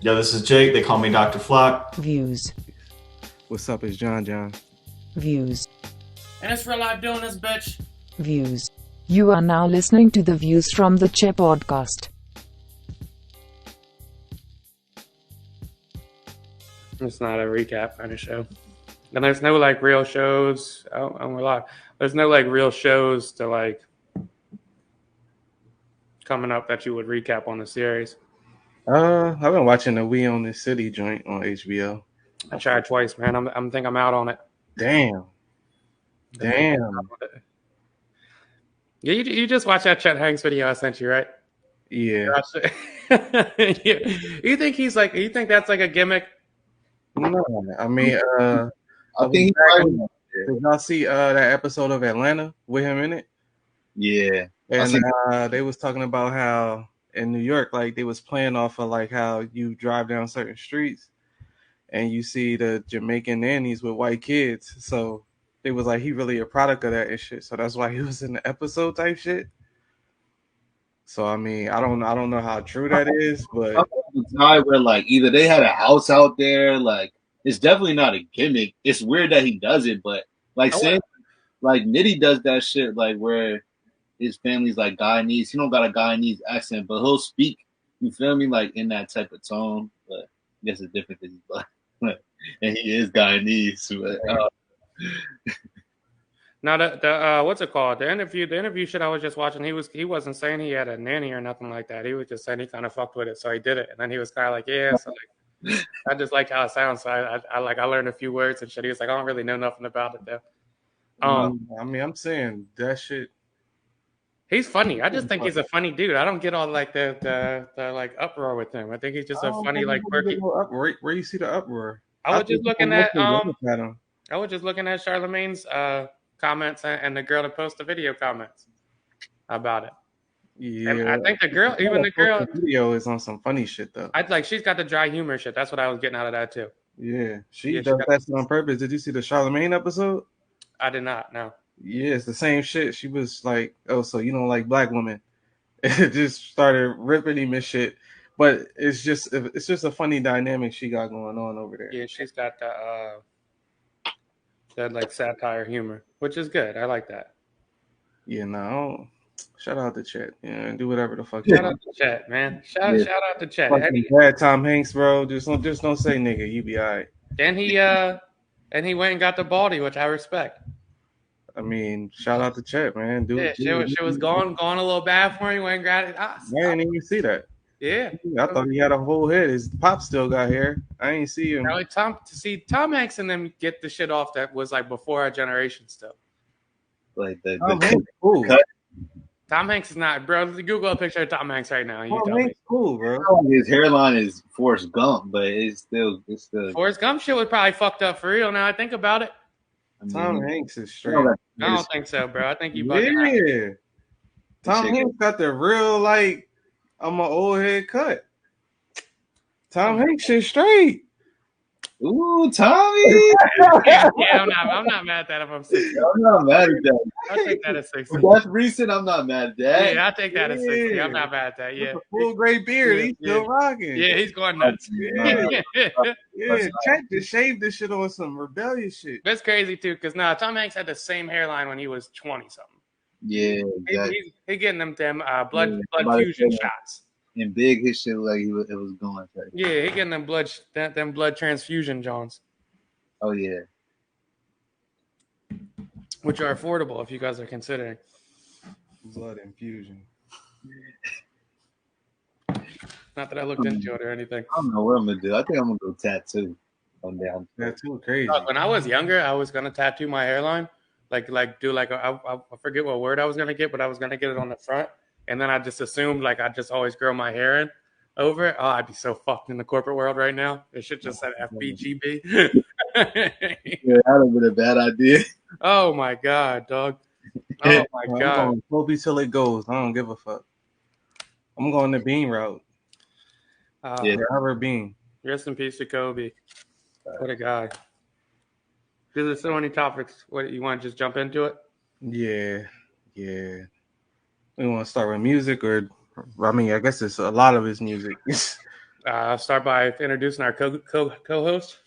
Yo, this is Jake. They call me Dr. Flock. Views. What's up? It's Jonjon. Views. And it's real life doing this, bitch. Views. You are now listening to the Views from the Che podcast. It's not a recap kind of show. And there's no like real shows. I'm a lot. There's no like real shows to like coming up that you would recap on the series. I've been watching the We Own This City joint on HBO. I tried twice, man. I'm out on it. Damn. Yeah, you just watched that Chet Hanks video I sent you, right? Yeah. You think he's like? You think that's like a gimmick? No, I mean, I think did y'all see that episode of Atlanta with him in it? Yeah. And they was talking about how in New York, like they was playing off of like how you drive down certain streets and you see the Jamaican nannies with white kids. So it was like he really a product of that and shit. So that's why he was in the episode type shit. So I mean, I don't know how true that is, but the time where like either they had a house out there, like it's definitely not a gimmick. It's weird that he does it, but like saying like Nitty does that shit like where his family's like Guyanese. He don't got a Guyanese accent, but he'll speak. You feel me? Like in that type of tone. But I guess it's different because he's black, and he is Guyanese. But, Now the what's it called? The interview shit I was just watching. He wasn't saying he had a nanny or nothing like that. He was just saying he kind of fucked with it, so he did it. And then he was kind of like, yeah. So like, I just like how it sounds. So I learned a few words and shit. He was like, I don't really know nothing about it though. I mean, I'm saying that shit. He's funny. I just think he's a funny dude. I don't get all like the like uproar with him. I think he's just a funny like quirky. Where you see the uproar? I was just looking at Charlemagne's comments and the girl that posted the video comments about it. Yeah, and I think the girl video is on some funny shit though. She's got the dry humor shit. That's what I was getting out of that too. Yeah, she does that on purpose. Did you see the Charlemagne episode? I did not. No. Yeah, it's the same shit. She was like, "Oh, so you don't like black women?" It just started ripping him and shit. But it's just a funny dynamic she got going on over there. Yeah, she's got that like satire humor, which is good. I like that. Yeah, no. Shout out to Chet. Yeah, do whatever the fuck. Shout out to Chet, man. Shout out to Chet. Bad Tom Hanks, bro. Just don't say nigga. You be alright. Then he went and got the baldy, which I respect. I mean, shout out to Chet, man. She was going a little bad for him. He went and got it. I didn't even see that. Yeah, I thought he had a whole head. His pop still got hair. I ain't see him. Really, Tom Hanks and them get the shit off that was like before our generation still. Like cool. Tom Hanks is not, bro. Google a picture of Tom Hanks right now. Tom Hanks cool, bro. His hairline is Forrest Gump, but it's still Forrest Gump shit was probably fucked up for real. Now I think about it. Tom Hanks is straight. I don't think so, bro. I think you bugging. Yeah. Tom Hanks got the real like I'm an old head cut. Tom Hanks shit straight. Ooh, Tommy. Yeah, I'm not mad at that if I'm 60. I'm not mad at that. I'll take that as 60. If that's recent, I'm not mad at that. Yeah, I'll take that as 60. I'm not mad at that. Yeah. Full gray beard. He's still rocking. Yeah, he's going nuts. Yeah. Chet just shaved this shit on some rebellious shit. That's crazy too, because Tom Hanks had the same hairline when he was 20 something. Yeah, exactly. He's getting them blood fusion shots. And big, his shit like it was going. Yeah, he getting them blood transfusion Johns. Oh yeah, which are affordable if you guys are considering. Blood infusion. Not that I looked into it or anything. I don't know what I'm gonna do. I think I'm gonna go tattoo. Tattoo crazy. When I was younger, I was gonna tattoo my hairline, like do like I forget what word I was gonna get, but I was gonna get it on the front. And then I just assumed like I just always grow my hair in over it. Oh, I'd be so fucked in the corporate world right now. It should just said FBGB. Yeah, that would have been a bad idea. Oh my god, dog. Oh my god. Kobe till it goes. I don't give a fuck. I'm going the Bean route. Robert Bean. Rest in peace to Kobe. What a guy. There's so many topics. What you want to just jump into it? Yeah. We want to start with music, or I mean, I guess it's a lot of his music. I'll start by introducing our co-host.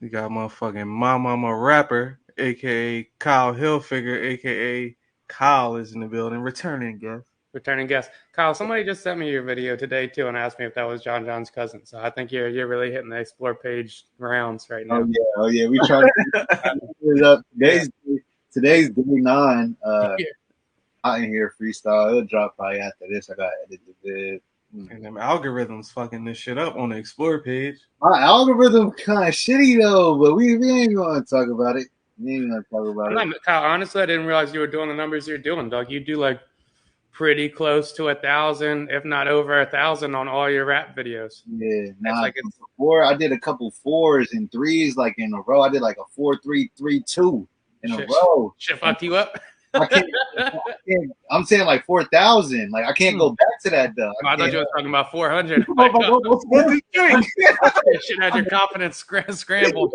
We got motherfucking My Mama Rapper, aka Kyle Hilfiger, aka Kyle is in the building, returning guest. Returning guest. Kyle, somebody just sent me your video today too and asked me if that was Jon's cousin. So I think you're really hitting the explore page rounds right now. Oh yeah. We tried to put it up. Today's day 9. Out in here freestyle. It'll drop probably after this. I got edited the vid. And them algorithms fucking this shit up on the explore page. My algorithm kind of shitty though, but we ain't gonna talk about it. We ain't gonna talk about it. Kyle, honestly, I didn't realize you were doing the numbers you're doing, dog. You do like pretty close to 1,000, if not over 1,000, on all your rap videos. Yeah, like before I did a couple 4s and 3s like in a row. I did like a 4-3-3-2 in a row. Shit fucked you up. I can't, I'm saying like 4,000. Like I can't go back to that though. I thought you were talking about 400. Shit had your confidence scrambled.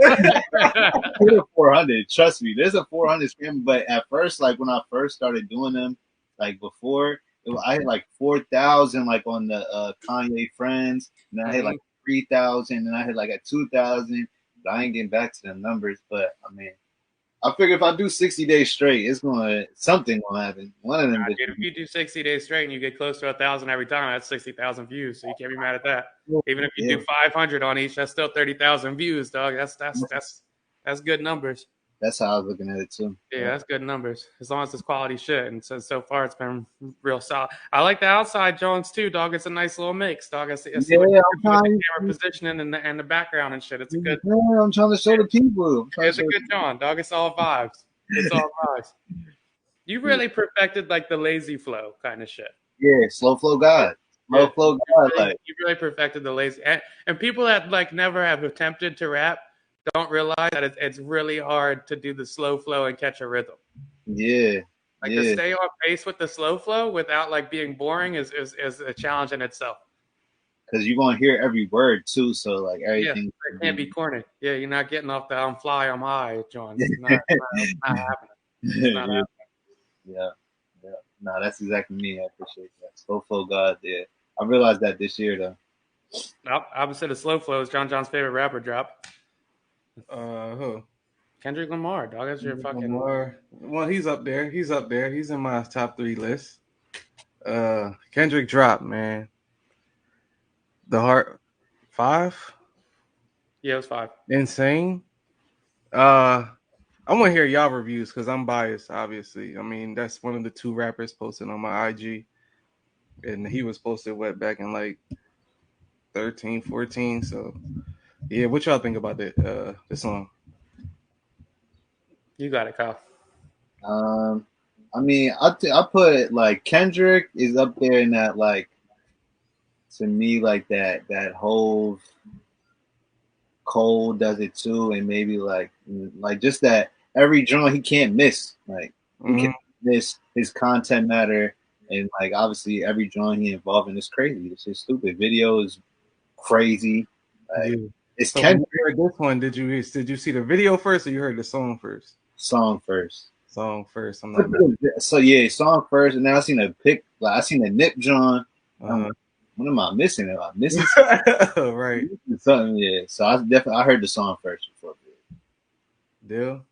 400. Trust me, there's a 400 scramble. But at first, like when I first started doing them, like before, I had like 4,000 like on the Kanye Friends, and then I had like 3,000, and I had like a 2,000. But I ain't getting back to the numbers. But I mean, I figure if I do 60 days straight, something gonna happen. One of them. Dude, if you do 60 days straight and you get close to 1,000 every time, that's 60,000 views. So you can't be mad at that. Even if you do 500 on each, that's still 30,000 views, dog. That's good numbers. That's how I was looking at it too. Yeah, that's good numbers. As long as it's quality shit. And so far it's been real solid. I like the outside Jones too, dog. It's a nice little mix, dog. I see what the camera positioning and the background and shit. It's a good. Yeah, I'm trying to show the people. It's a good John, dog. It's all vibes. It's all vibes. You really perfected like the lazy flow kind of shit. Yeah, slow flow God. Slow flow God. You really perfected the lazy. And people that like never have attempted to rap don't realize that it's really hard to do the slow flow and catch a rhythm. Yeah. Like to stay on pace with the slow flow without like being boring is a challenge in itself. Because you're gonna hear every word too, so like everything. Yeah, it can't be corny. Yeah, you're not getting off the "I'm fly, I'm high," John. It's not happening. It's not happening. Yeah. No, that's exactly me. I appreciate that. Slow flow God. Yeah, I realized that this year though. Opposite of slow flow is Jon's favorite rapper drop. Who? Kendrick Lamar, dog. That's your fucking. Lamar. Well, he's up there. He's in my top 3 list. Kendrick Drop, man. The Heart 5. Yeah, it was 5. Insane. I want to hear y'all reviews because I'm biased, obviously. I mean, that's one of the 2 rappers posted on my IG, and he was posted back in like 13, 14. So. Yeah, what y'all think about the song? You got it, Kyle. I mean, I put like Kendrick is up there in that like to me like that whole Cole does it too, and maybe like just that every joint he can't miss. Like he can't miss his content matter, and like obviously every joint he involved in is crazy. It's just stupid. Video is crazy. Like, it's so Kendrick. When you heard this one, did you see the video first, or you heard the song first? Song first. I'm like, so yeah, song first, and then I seen a pic. Like I seen a Nip John. What am I missing? Am I missing something? Right. Something, yeah. So I heard the song first before. Dyl.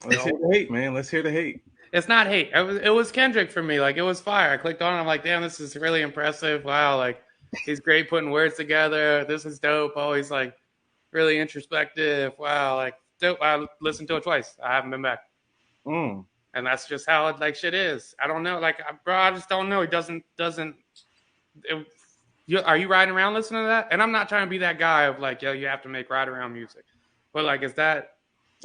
Let's hear the hate, man. Let's hear the hate. It's not hate. It was Kendrick for me. Like it was fire. I clicked on it. I'm like, damn, this is really impressive. Wow, like. He's great putting words together. This is dope. Always like really introspective. Wow, like dope. I listened to it twice. I haven't been back. And that's just how it like shit is. I don't know. Like, bro, I just don't know. He doesn't. Are you riding around listening to that? And I'm not trying to be that guy of like, yo, you have to make ride around music. But like, is that?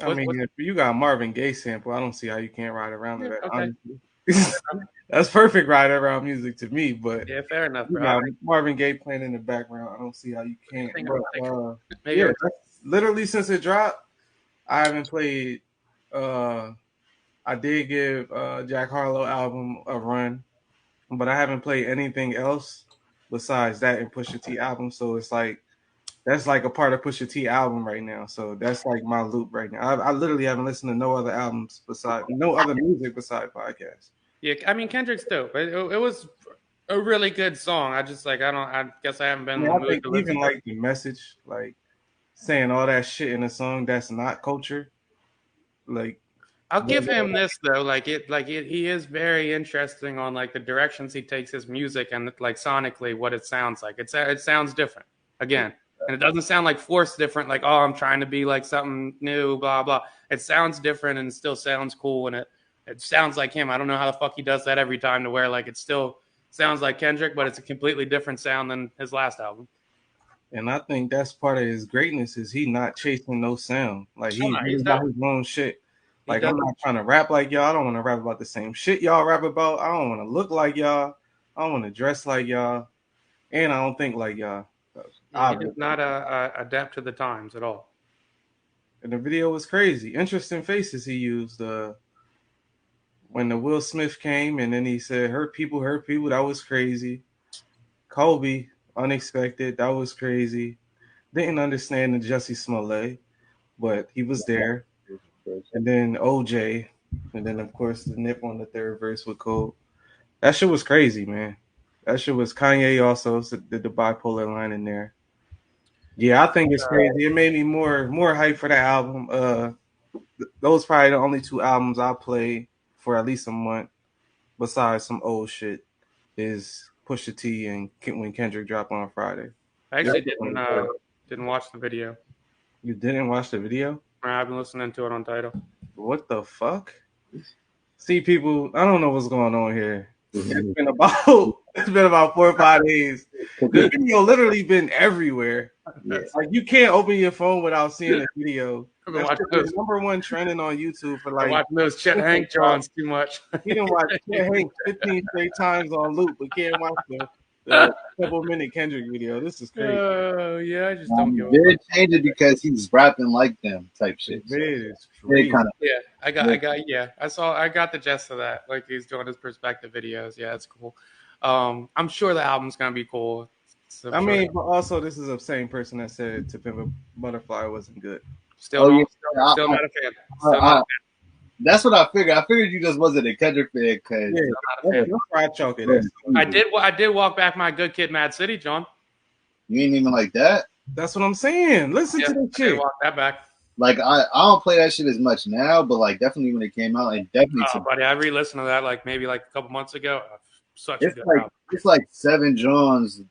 I mean, if you got Marvin Gaye sample, I don't see how you can't ride around to that. Okay. That's perfect ride around music to me, but yeah, fair enough, bro. Marvin Gaye playing in the background. I don't see how you can't. But, yeah, literally since it dropped, I haven't played. I did give Jack Harlow album a run, but I haven't played anything else besides that and Pusha T album. So it's like that's like a part of Pusha T album right now. So that's like my loop right now. I literally haven't listened to no other albums no other music besides podcasts. Yeah, I mean Kendrick's dope. It was a really good song. I just like I guess I haven't been in the I mood think to listen even to it. like the message, like saying all that shit in a song that's not culture, like I'll give him this though, he is very interesting on like the directions he takes his music and like sonically what it sounds like. It sounds different again, and it doesn't sound like forced different. Like oh, I'm trying to be like something new, blah blah. It sounds different and it still sounds cool, and it sounds like him. I don't know how the fuck he does that every time to where like it still sounds like Kendrick, but it's a completely different sound than his last album. And I think that's part of his greatness is he not chasing no sound. Like Oh, no, he's got his own shit. Like I'm not trying to rap like y'all. I don't want to rap about the same shit y'all rap about. I don't want to look like y'all. I don't want to dress like y'all. And I don't think like y'all. He did not adapt to the times at all. And the video was crazy. Interesting faces he used. When the Will Smith came and then he said, hurt people. That was crazy. Kobe, unexpected. That was crazy. Didn't understand the Jussie Smollett, but he was there. And then OJ. And then, of course, the Nip on the third verse with Cole. That shit was crazy, man. That shit was Kanye also did the bipolar line in there. Yeah, I think it's crazy. It made me more hype for that album. Those probably the only two albums I played for at least a month, besides some old shit, is Pusha T and when Kendrick dropped on Friday. I actually didn't watch the video. You didn't watch the video? I've been listening to it on Tidal. What the fuck? See, people, I don't know what's going on here. It's been about 4 or 5 days. The video literally been everywhere. Like you can't open your phone without seeing the video. That's number one trending on YouTube for like. I'm watching those Chet Hank Johns too much. You didn't watch Chet Hank 15 straight times on loop, but can't watch the couple-minute Kendrick video. This is crazy. Oh yeah, I just don't give a fuck. Change it because he's rapping like them type shit. I got the gist of that. Like he's doing his perspective videos. Yeah, it's cool. I'm sure the album's gonna be cool. But also this is the same person that said To Pimp a Butterfly wasn't good. Still not a fan. That's what I figured. I figured you just wasn't a Kendrick fan because I did walk back my Good Kid, Mad City, John. You ain't even like that. That's what I'm saying. Listen to this shit. Walk that back. Like I don't play that shit as much now, but like definitely when it came out, and definitely. Buddy, I re-listened to that like maybe like a couple months ago. Such a good album. It's like 7 Johns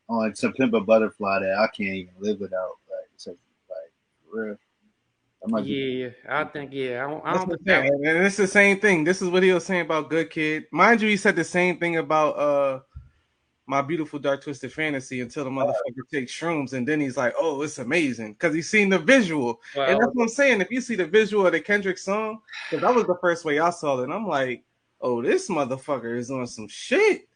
on September Butterfly that I can't even live without. Like it's like real. I don't think. And it's the same thing. This is what he was saying about Good Kid. Mind you, he said the same thing about My Beautiful Dark Twisted Fantasy until the motherfucker takes shrooms, and then he's like, "Oh, it's amazing," because he's seen the visual. Well, and that's what I'm saying. If you see the visual of the Kendrick song, because that was the first way I saw it, and I'm like, "Oh, this motherfucker is on some shit."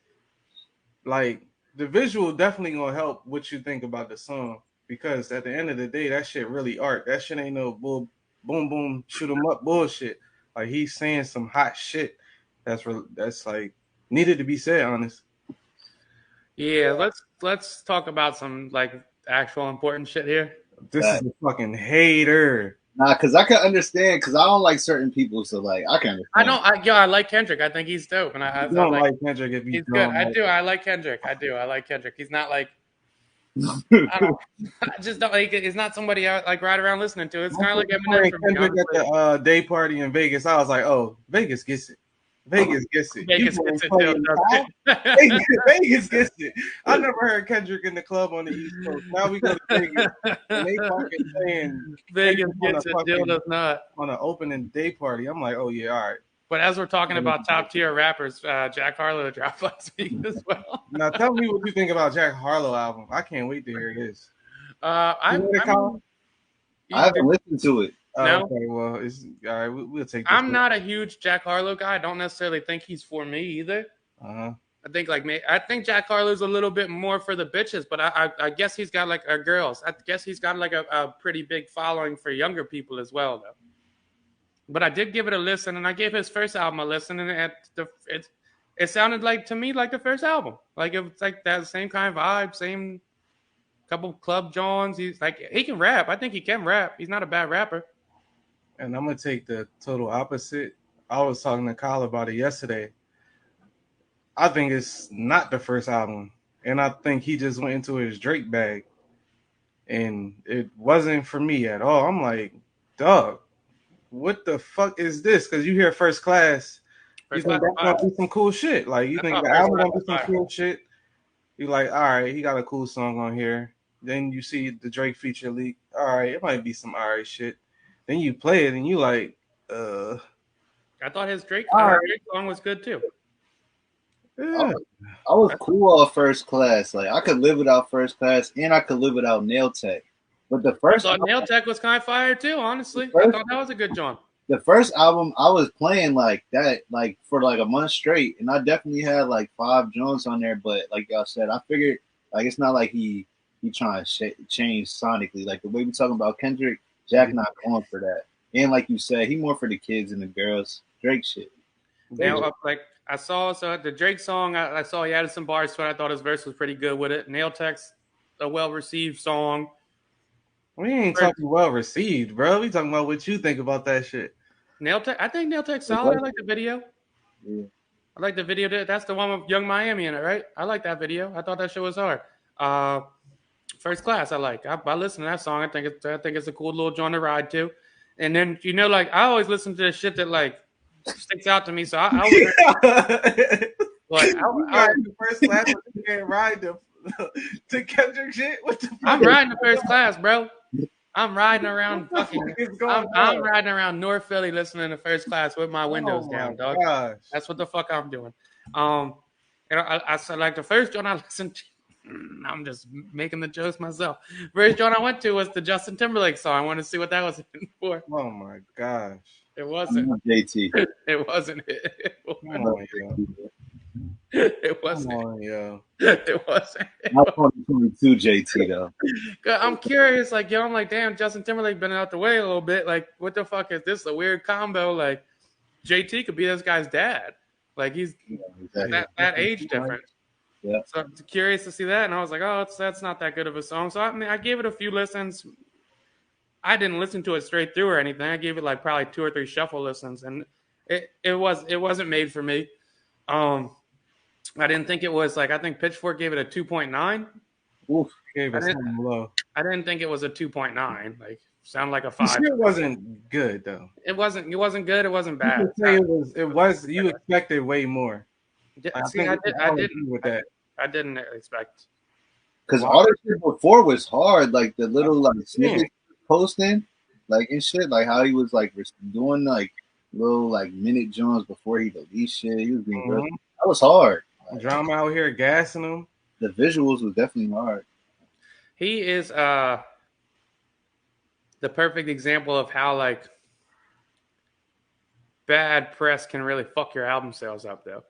Like the visual definitely gonna help what you think about the song. Because at the end of the day, that shit really art. That shit ain't no boom, boom, shoot 'em up bullshit. Like he's saying some hot shit. That's like needed to be said. Honest. Yeah, let's talk about some like actual important shit here. This is a fucking hater. Nah, because I can understand. Because I don't like certain people, so like I can understand. I like Kendrick. I think he's dope, and I don't like Kendrick. If he's good, I like Kendrick. I like Kendrick. He's not like. I just don't like. It's not somebody I like ride around listening to. It's kind of like Eminem from Kendrick at the day party in Vegas. I was like, oh, Vegas gets it. Vegas gets it. Vegas gets it. Vegas gets it. I never heard Kendrick in the club on the East Coast. Now we go to Vegas. And they fucking saying Vegas gets it. Dyl does not on an opening day party. I'm like, oh yeah, all right. But as we're talking about top tier rappers, Jack Harlow dropped last week as well. Now tell me what you think about Jack Harlow album. I can't wait to hear this. I haven't listened to it. No? Okay, well, it's all right. We'll take this. I'm not a huge Jack Harlow guy. I don't necessarily think he's for me either. Uh-huh. I think Jack Harlow's a little bit more for the bitches, but I guess he's got like girls. I guess he's got like a pretty big following for younger people as well, though. But I did give it a listen, and I gave his first album a listen, and it sounded like to me like the first album. Like it was like that same kind of vibe, same couple club Johns. He's like he can rap. I think he can rap. He's not a bad rapper. And I'm gonna take the total opposite. I was talking to Kyle about it yesterday. I think it's not the first album, and I think he just went into his Drake bag, and it wasn't for me at all. I'm like, dog, what the fuck is this? Because you hear First Class, you think that's gonna be some cool shit. Like you think the album gonna be some cool shit. You like, all right, he got a cool song on here. Then you see the Drake feature leak. All right, it might be some all right shit. Then you play it and you like, I thought his Drake song was good too. Yeah. I was cool off First Class. Like I could live without First Class, and I could live without Nail Tech. But the first, I thought Nail Tech was kind of fire too. Honestly, I thought that was a good joint. The first album I was playing like that, like for like a month straight, and I definitely had like 5 joints on there. But like y'all said, I figured like it's not like he trying to change sonically. Like the way we talking about Kendrick, Jack not going for that. And like you said, he more for the kids and the girls. Drake shit. Now, like I saw, the Drake song, I saw he added some bars to it. I thought his verse was pretty good with it. Nail Tech's a well received song. We ain't talking well received, bro. We talking about what you think about that shit. Nail Tech, I think Nail Tech's solid. I like the video. Yeah. I like the video. That's the one with Young Miami in it, right? I like that video. I thought that shit was hard. First Class, I like. I listen to that song. I think it's a cool little joint to ride to. And then like I always listen to the shit that like sticks out to me. So I First Class, you can't ride to Kendrick shit. What the fuck? I'm riding the First Class, bro. I'm riding around I'm riding around North Philly listening to First Class with my windows down, dog. Gosh. That's what the fuck I'm doing. And I said like the first joint I listened to. I'm just making the jokes myself. First joint I went to was the Justin Timberlake song. I wanted to see what that was for. Oh my gosh. It wasn't. JT. It wasn't. It wasn't. It wasn't. I'm 22 JT though. I'm curious, like, I'm like, damn, Justin Timberlake been out the way a little bit. Like, what the fuck is this? A weird combo. Like, JT could be this guy's dad. Like, he's that age difference. Yeah. So I'm curious to see that, and I was like, oh, that's not that good of a song. So I gave it a few listens. I didn't listen to it straight through or anything. I gave it like probably 2 or 3 shuffle listens, and it wasn't made for me. I didn't think it was like, I think Pitchfork gave it a 2.9. Oof, gave it something low. I didn't think it was a 2.9. Like, sound like a 5. It wasn't good though. It wasn't good. It wasn't bad. You could say it was. You expected way more. I didn't expect. Because all the shit before was hard. Like the little like snippets posting, like and shit. Like how he was like doing like little like minute joints before he released shit. He was being real. That was hard. Drama out here gassing him. The visuals was definitely hard. He is the perfect example of how like bad press can really fuck your album sales up though.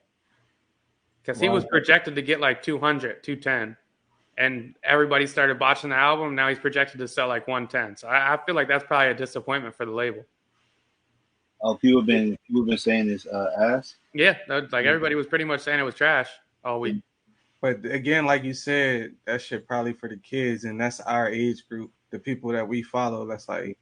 Because he was projected to get like 200, 210. And everybody started botching the album. Now he's projected to sell like 110. So I feel like that's probably a disappointment for the label. Oh, people have been saying this ass. Yeah, like everybody was pretty much saying it was trash all week. But again, like you said, that shit probably for the kids, and that's our age group, the people that we follow. That's like,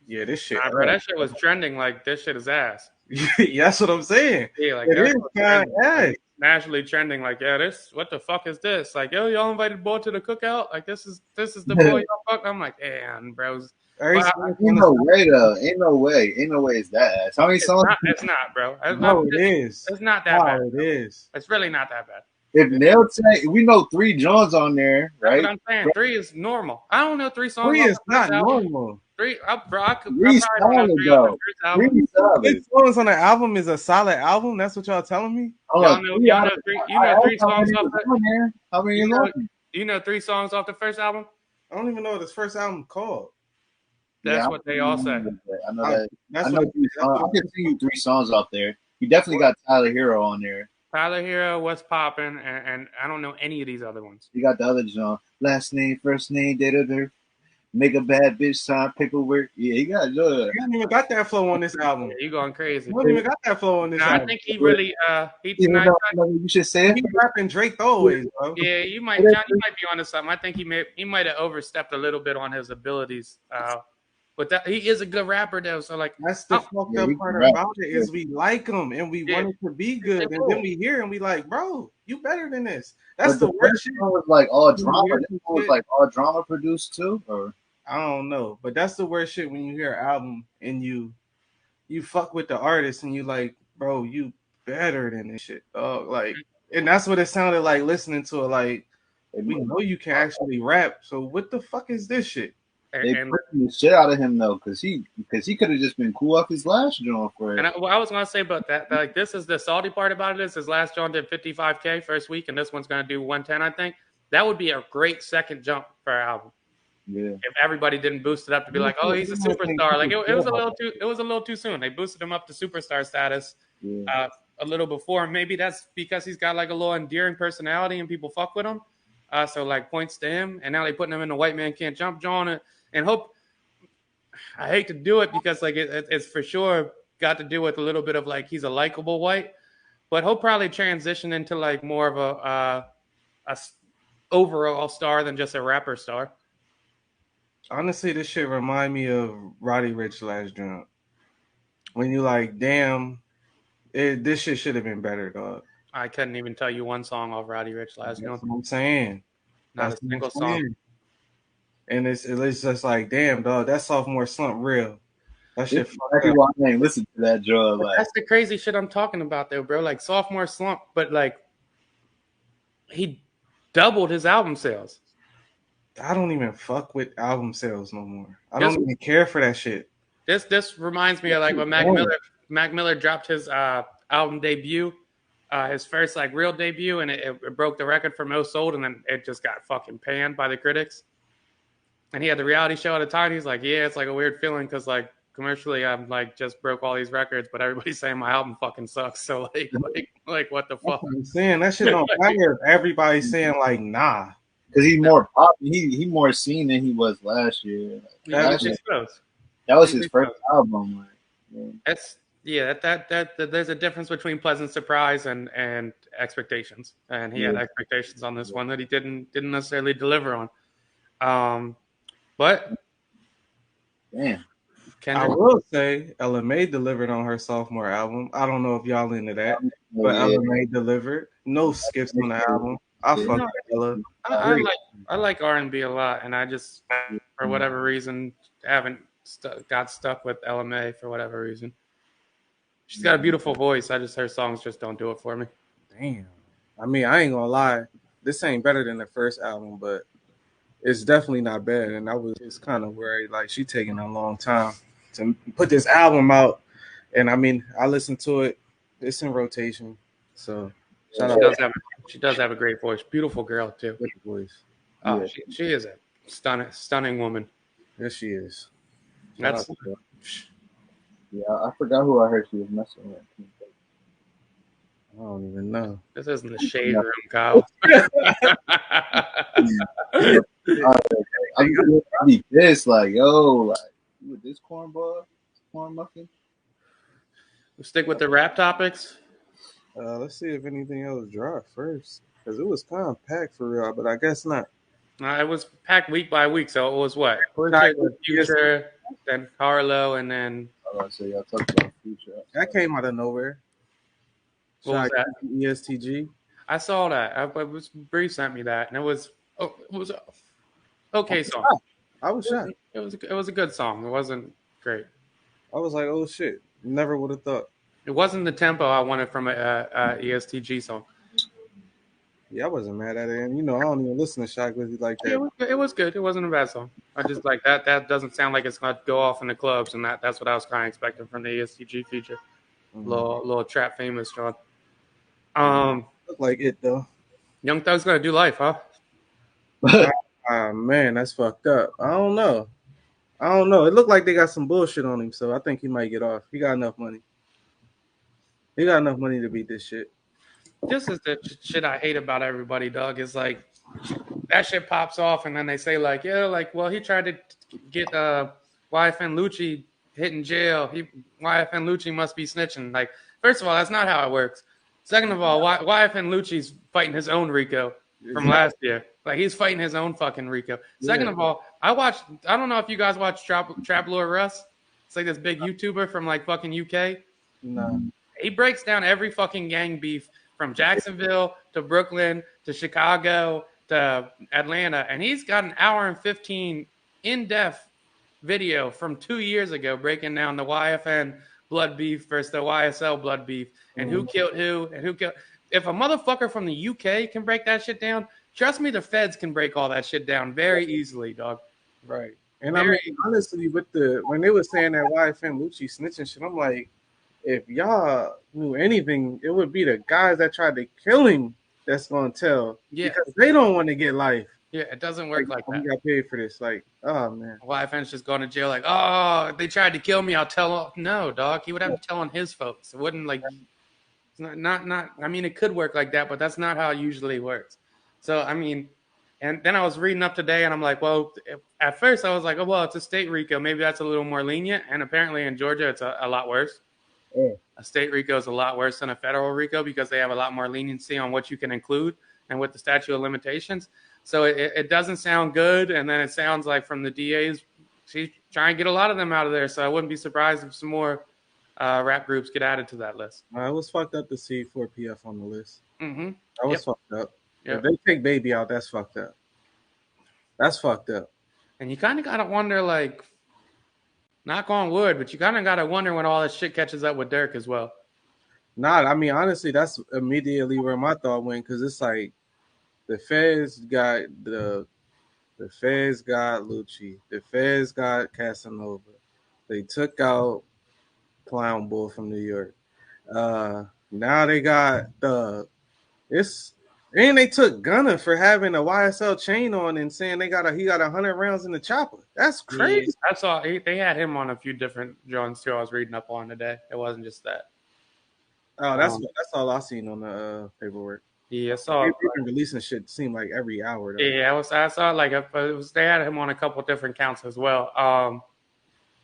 yeah, this shit. Nah, bro, that shit was trending like this shit is ass. That's what I'm saying. Yeah, like it is kind of ass. Nationally trending, like, yeah, what the fuck is this? Like, yo, y'all invited boy to the cookout? Like, this is the boy y'all fuck. I'm like, damn, bros. Ain't no way though. Ain't no way it's that ass. How many songs? It's not, bro. It is. It's not that bad. It is. It's really not that bad. If Nail Tech, we know 3 Johns on there, right? That's what I'm saying. 3 is normal. I don't know 3 songs. 3 is not normal. 3, bro. I could 3 solid though. 3 solid. 3 songs on the album is a solid album. That's what y'all telling me. Y'all know 3 songs off that. How many you know 3 songs off the first album? I don't even know what this first album called. That's what they all say. I know that. I can see you 3 songs off there. You definitely got Tyler Hero on there. Tyler Hero, What's Poppin', and I don't know any of these other ones. You got the other John. Last name, first name, da-da-da. Make a bad bitch sign paperwork. Yeah, he got good. You haven't even got that flow on this album. Yeah, you going crazy. You haven't even got that flow on this album. I think he really you should say it. He rapping Drake always, bro. Yeah, you might be onto something. I think he might have overstepped a little bit on his abilities But that he is a good rapper though. So like, That's the fucked up part about it is we like him and we want it to be good, and then we hear and we like, bro, you better than this. That's the worst shit. Was like all drama. This one was like all drama produced too, or I don't know, but that's the worst shit when you hear an album and you fuck with the artist and you like, bro, you better than this shit, dog. Like, and that's what it sounded like listening to it. Like, we know you can actually rap, so what the fuck is this shit? They put the shit out of him though, because he could have just been cool off his last joint for it. And I was gonna say about that, like this is the salty part about it is his last joint did 55K first week, and this one's gonna do 110. I think that would be a great second jump for our album. Yeah. If everybody didn't boost it up to be like, oh, he's a superstar. Like it was a little too soon. They boosted him up to superstar status a little before. Maybe that's because he's got like a little endearing personality and people fuck with him. So like points to him, and now they putting him in the white man can't jump John and hope. I hate to do it because like it's for sure got to do with a little bit of like he's a likable white, but he'll probably transition into like more of a overall star than just a rapper star. Honestly, this shit remind me of Roddy Ricch last joint. When you like, damn, this shit should have been better, dog. I couldn't even tell you one song off Roddy Ricch last joint. That's what I'm saying. Not a single song. And it's just like, damn, dog, that sophomore slump real. That shit exactly why I ain't listen to that joint. Like, that's the crazy shit I'm talking about there, bro. Like sophomore slump, but like he doubled his album sales. I don't even fuck with album sales no more. I don't even care for that shit. This reminds me of like when Mac Miller dropped his album debut, his first like real debut, and it broke the record for most sold, and then it just got fucking panned by the critics. And he had the reality show at the time. He's like, yeah, it's like a weird feeling because like commercially I'm like just broke all these records, but everybody's saying my album fucking sucks. So like what the fuck? I'm saying that shit don't matter. Everybody's saying like nah. Because he's more pop, he more seen than he was last year. That was his first album. Like, there's a difference between pleasant surprise and expectations, and he had expectations on this one that he didn't necessarily deliver on. But damn, I will say LMA delivered on her sophomore album. I don't know if y'all into that, but LMA delivered. No skips on the album. I fuck with Ella. I like R&B a lot, and I just, for whatever reason, haven't got stuck with LMA for whatever reason. She's got a beautiful voice. Her songs just don't do it for me. Damn. I mean, I ain't gonna lie. This ain't better than the first album, but it's definitely not bad. And I was just kind of worried, like she taking a long time to put this album out. And I mean, I listened to it. It's in rotation, so. She does have a great voice. Beautiful girl too. Good voice. Oh, she is a stunning woman. Yes, she is. Yeah, I forgot who I heard she was messing with. I don't even know. This isn't the shade room, Kyle. I'll be pissed, like, yo, like, you with this corn muffin? We'll stick with the rap topics. Let's see if anything else dropped first, because it was kind of packed for real, but I guess not. It was packed week by week, so it was what? Future, then Harlow, and then. So y'all talked about Future. That came out of nowhere. What was that? ESTG. I saw that. Bree sent me that, and it was okay song. I was shocked. It was a good song. It wasn't great. I was like, oh shit, never would have thought. It wasn't the tempo I wanted from a ESTG song. Yeah, I wasn't mad at it, and I don't even listen to Shock Lizzy like that. It was good. It wasn't a bad song. I just like that. That doesn't sound like it's gonna go off in the clubs, and that's what I was kind of expecting from the ESTG feature. Little trap famous John. Look like it though. Young Thug's gonna do life, huh? Man, that's fucked up. I don't know. It looked like they got some bullshit on him, so I think he might get off. He got enough money. He got enough money to beat this shit. This is the shit I hate about everybody, dog. It's like that shit pops off, and then they say like, yeah, like, well, he tried to get YFN Lucci hit in jail. YFN Lucci must be snitching. Like, first of all, that's not how it works. Second of all, YFN Lucci's fighting his own RICO. from last year. Like he's fighting his own fucking Rico. Second of all, I don't know if you guys watch Trap Lord Russ. It's like this big YouTuber from like fucking UK. No. He breaks down every fucking gang beef from Jacksonville to Brooklyn to Chicago to Atlanta, and he's got an hour and 15 in-depth video from 2 years ago breaking down the YFN blood beef versus the YSL blood beef and who killed who and who killed. If a motherfucker from the UK can break that shit down, trust me, the feds can break all that shit down very easily, dog. Right. And I mean, honestly, when they were saying that YFN Lucci snitching shit, I'm like, if y'all knew anything, it would be the guys that tried to kill him that's gonna tell. Yeah. Because they don't want to get life. Yeah, it doesn't work like that. We got paid for this. Like, oh man. YFN's just going to jail like, oh, they tried to kill me, I'll tell them. No, dog. He would have to tell on his folks. It wouldn't like it's not I mean, it could work like that, but that's not how it usually works. So I mean, and then I was reading up today and I'm like, well, at first I was like, oh well, it's a state RICO, maybe that's a little more lenient, and apparently in Georgia it's a lot worse. Yeah. A state RICO is a lot worse than a federal RICO because they have a lot more leniency on what you can include and with the statute of limitations. So it doesn't sound good, and then it sounds like from the DAs, she's trying to get a lot of them out of there. So I wouldn't be surprised if some more rap groups get added to that list. It was fucked up to see 4PF on the list. Mm-hmm. That was fucked up. Yep. If they take Baby out, that's fucked up. That's fucked up. And you kind of got to wonder, like, knock on wood, but you kind of got to wonder when all this shit catches up with Dirk as well. Nah, I mean, honestly, that's immediately where my thought went, because it's like the feds got the feds got Lucci, the feds got Casanova. They took out Clown Bull from New York. Now they got and they took Gunna for having a YSL chain on and saying he got 100 rounds in the chopper. That's crazy. Yeah, that's all. They had him on a few different joints too. I was reading up on today. It wasn't just that. Oh, that's all I seen on the paperwork. Yeah, I saw. They've been releasing shit seemed like every hour. Though. Yeah, I saw like they had him on a couple different counts as well.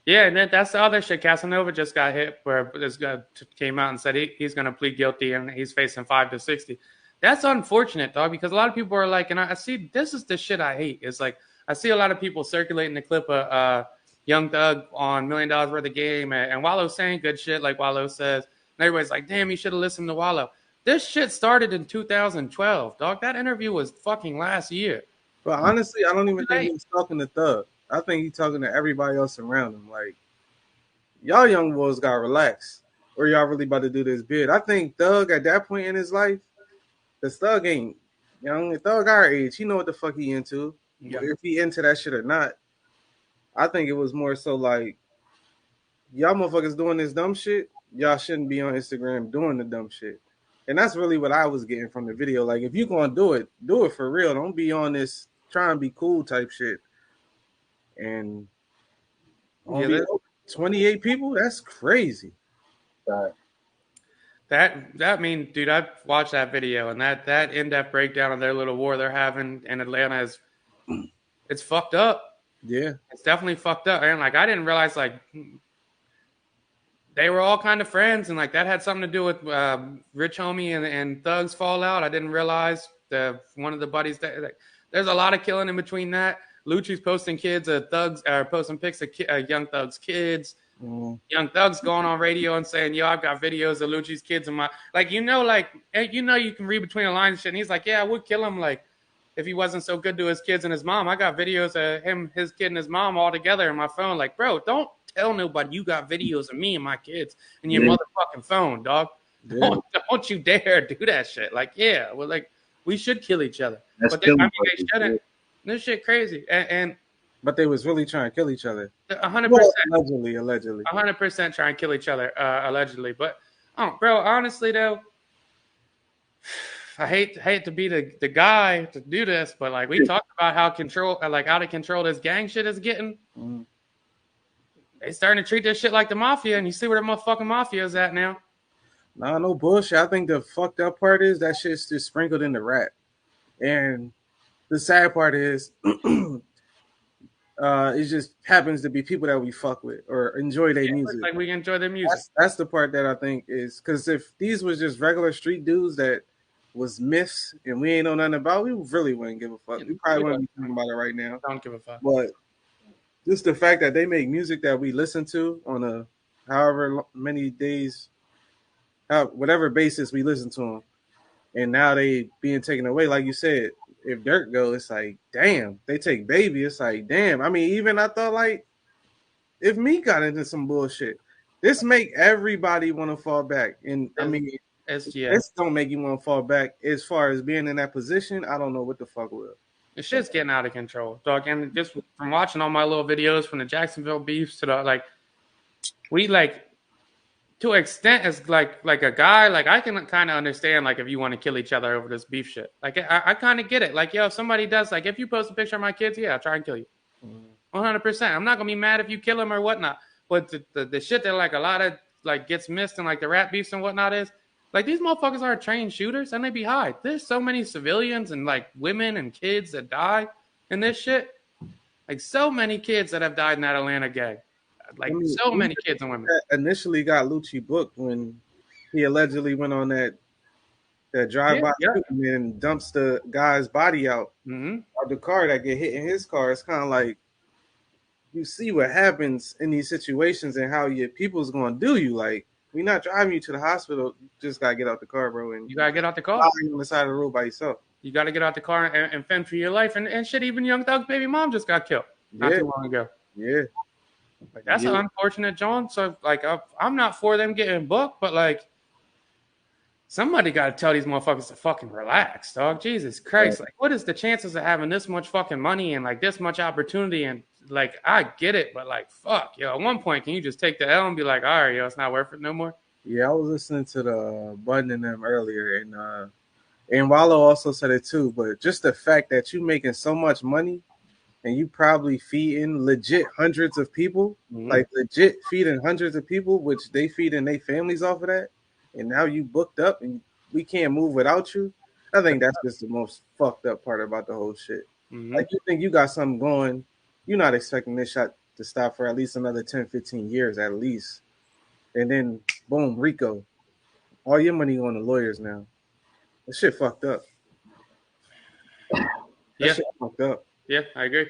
Yeah, and that's the other shit. Casanova just got hit where this guy came out and said he's going to plead guilty and he's facing 5 to 60. That's unfortunate, dog, because a lot of people are like, and I see this is the shit I hate. It's like I see a lot of people circulating the clip of Young Thug on $1 Million Worth of Game, and Wallow saying good shit like Wallow says, and everybody's like, damn, you should have listened to Wallow. This shit started in 2012, dog. That interview was fucking last year. But honestly, I don't even think he's talking to Thug. I think he's talking to everybody else around him. Like, y'all young boys got relaxed, or y'all really about to do this bid. I think Thug at that point in his life, because Thug ain't young. Thug our age, he know what the fuck he into. Yeah. If he into that shit or not. I think it was more so like, y'all motherfuckers doing this dumb shit, y'all shouldn't be on Instagram doing the dumb shit. And that's really what I was getting from the video. Like, if you're going to do it for real. Don't be on this try and be cool type shit. And 28 people, that's crazy. That mean, dude, I watched that video, and that in-depth breakdown of their little war they're having in Atlanta is it's fucked up. Yeah. It's definitely fucked up. And like I didn't realize like they were all kind of friends, and like that had something to do with Rich Homie and Thug's fallout. I didn't realize one of the buddies that like, there's a lot of killing in between that. Lucci's posting kids of Thugs posting pics of Young Thug's kids. Young Thug's going on radio and saying, yo, I've got videos of Lucci's kids in my like you can read between the lines and shit. And he's like, yeah, I would kill him like if he wasn't so good to his kids and his mom. I got videos of him, his kid, and his mom all together in my phone. Like, bro, don't tell nobody you got videos of me and my kids in your motherfucking phone, dog. Yeah. Don't you dare do that shit. Like, yeah, well, like we should kill each other. But they shouldn't. This shit crazy. But they was really trying to kill each other. 100%. Allegedly. 100% trying to kill each other, allegedly. But, bro, honestly, though, I hate to be the guy to do this, but, like, we talked about how out of control this gang shit is getting. They starting to treat this shit like the mafia, and you see where the motherfucking mafia is at now. Nah, no bullshit. I think the fucked up part is that shit's just sprinkled in the rap. And the sad part is it just happens to be people that we fuck with or enjoy their music. Like we enjoy their music. That's the part that I think is because if these was just regular street dudes that was myths and we ain't know nothing about, we really wouldn't give a fuck. We probably wouldn't be talking about it right now. Don't give a fuck. But just the fact that they make music that we listen to on a however many days, whatever basis we listen to them, and now they being taken away, like you said, if Dirk go, it's like, damn. They take Baby, it's like, damn. I mean, even I thought, like, if me got into some bullshit, this make everybody want to fall back. And I mean, this don't make you want to fall back. As far as being in that position, I don't know what the fuck will. The shit's getting out of control, dog. And just from watching all my little videos from the Jacksonville beefs to the, like, we, like, to an extent as like a guy, like, I can kind of understand, like, if you want to kill each other over this beef shit. Like, I kind of get it. Like, yo, if somebody does, like, if you post a picture of my kids, yeah, I'll try and kill you. 100%. I'm not gonna be mad if you kill them or whatnot. But the shit that, like, a lot of, like, gets missed in, like, the rap beefs and whatnot is, like, these motherfuckers are trained shooters and they be high. There's so many civilians and, like, women and kids that die in this shit. Like, so many kids that have died in that Atlanta gang. Like, so many kids and women. Initially got Lucci booked when he allegedly went on that drive-by and dumps the guy's body out of the car that get hit in his car. It's kind of like, you see what happens in these situations and how your people's going to do you. Like, we're not driving you to the hospital. You just got to get out the car, bro. And you got to get out the car. On the side of the road by yourself. You got to get out the car and fend for your life. And shit, even Young Thug's baby mom just got killed not too long ago. Yeah. Like, that's unfortunate, John. So, like, I'm not for them getting booked, but, like, somebody got to tell these motherfuckers to fucking relax, dog. Jesus Christ. Like, what is the chances of having this much fucking money and, like, this much opportunity? And, like, I get it, but, like, fuck, yo, at one point, can you just take the L and be like, all right, yo, it's not worth it no more? Yeah, I was listening to the Button and them earlier, and Wallow also said it too, but just the fact that you making so much money and you probably feeding legit hundreds of people, like legit feeding hundreds of people, which they feeding their families off of that, and now you booked up and we can't move without you. I think that's just the most fucked up part about the whole shit. Like, you think you got something going, you're not expecting this shot to stop for at least another 10, 15 years at least. And then, boom, Rico. All your money going to lawyers now. That shit fucked up. Shit fucked up. Yeah, I agree.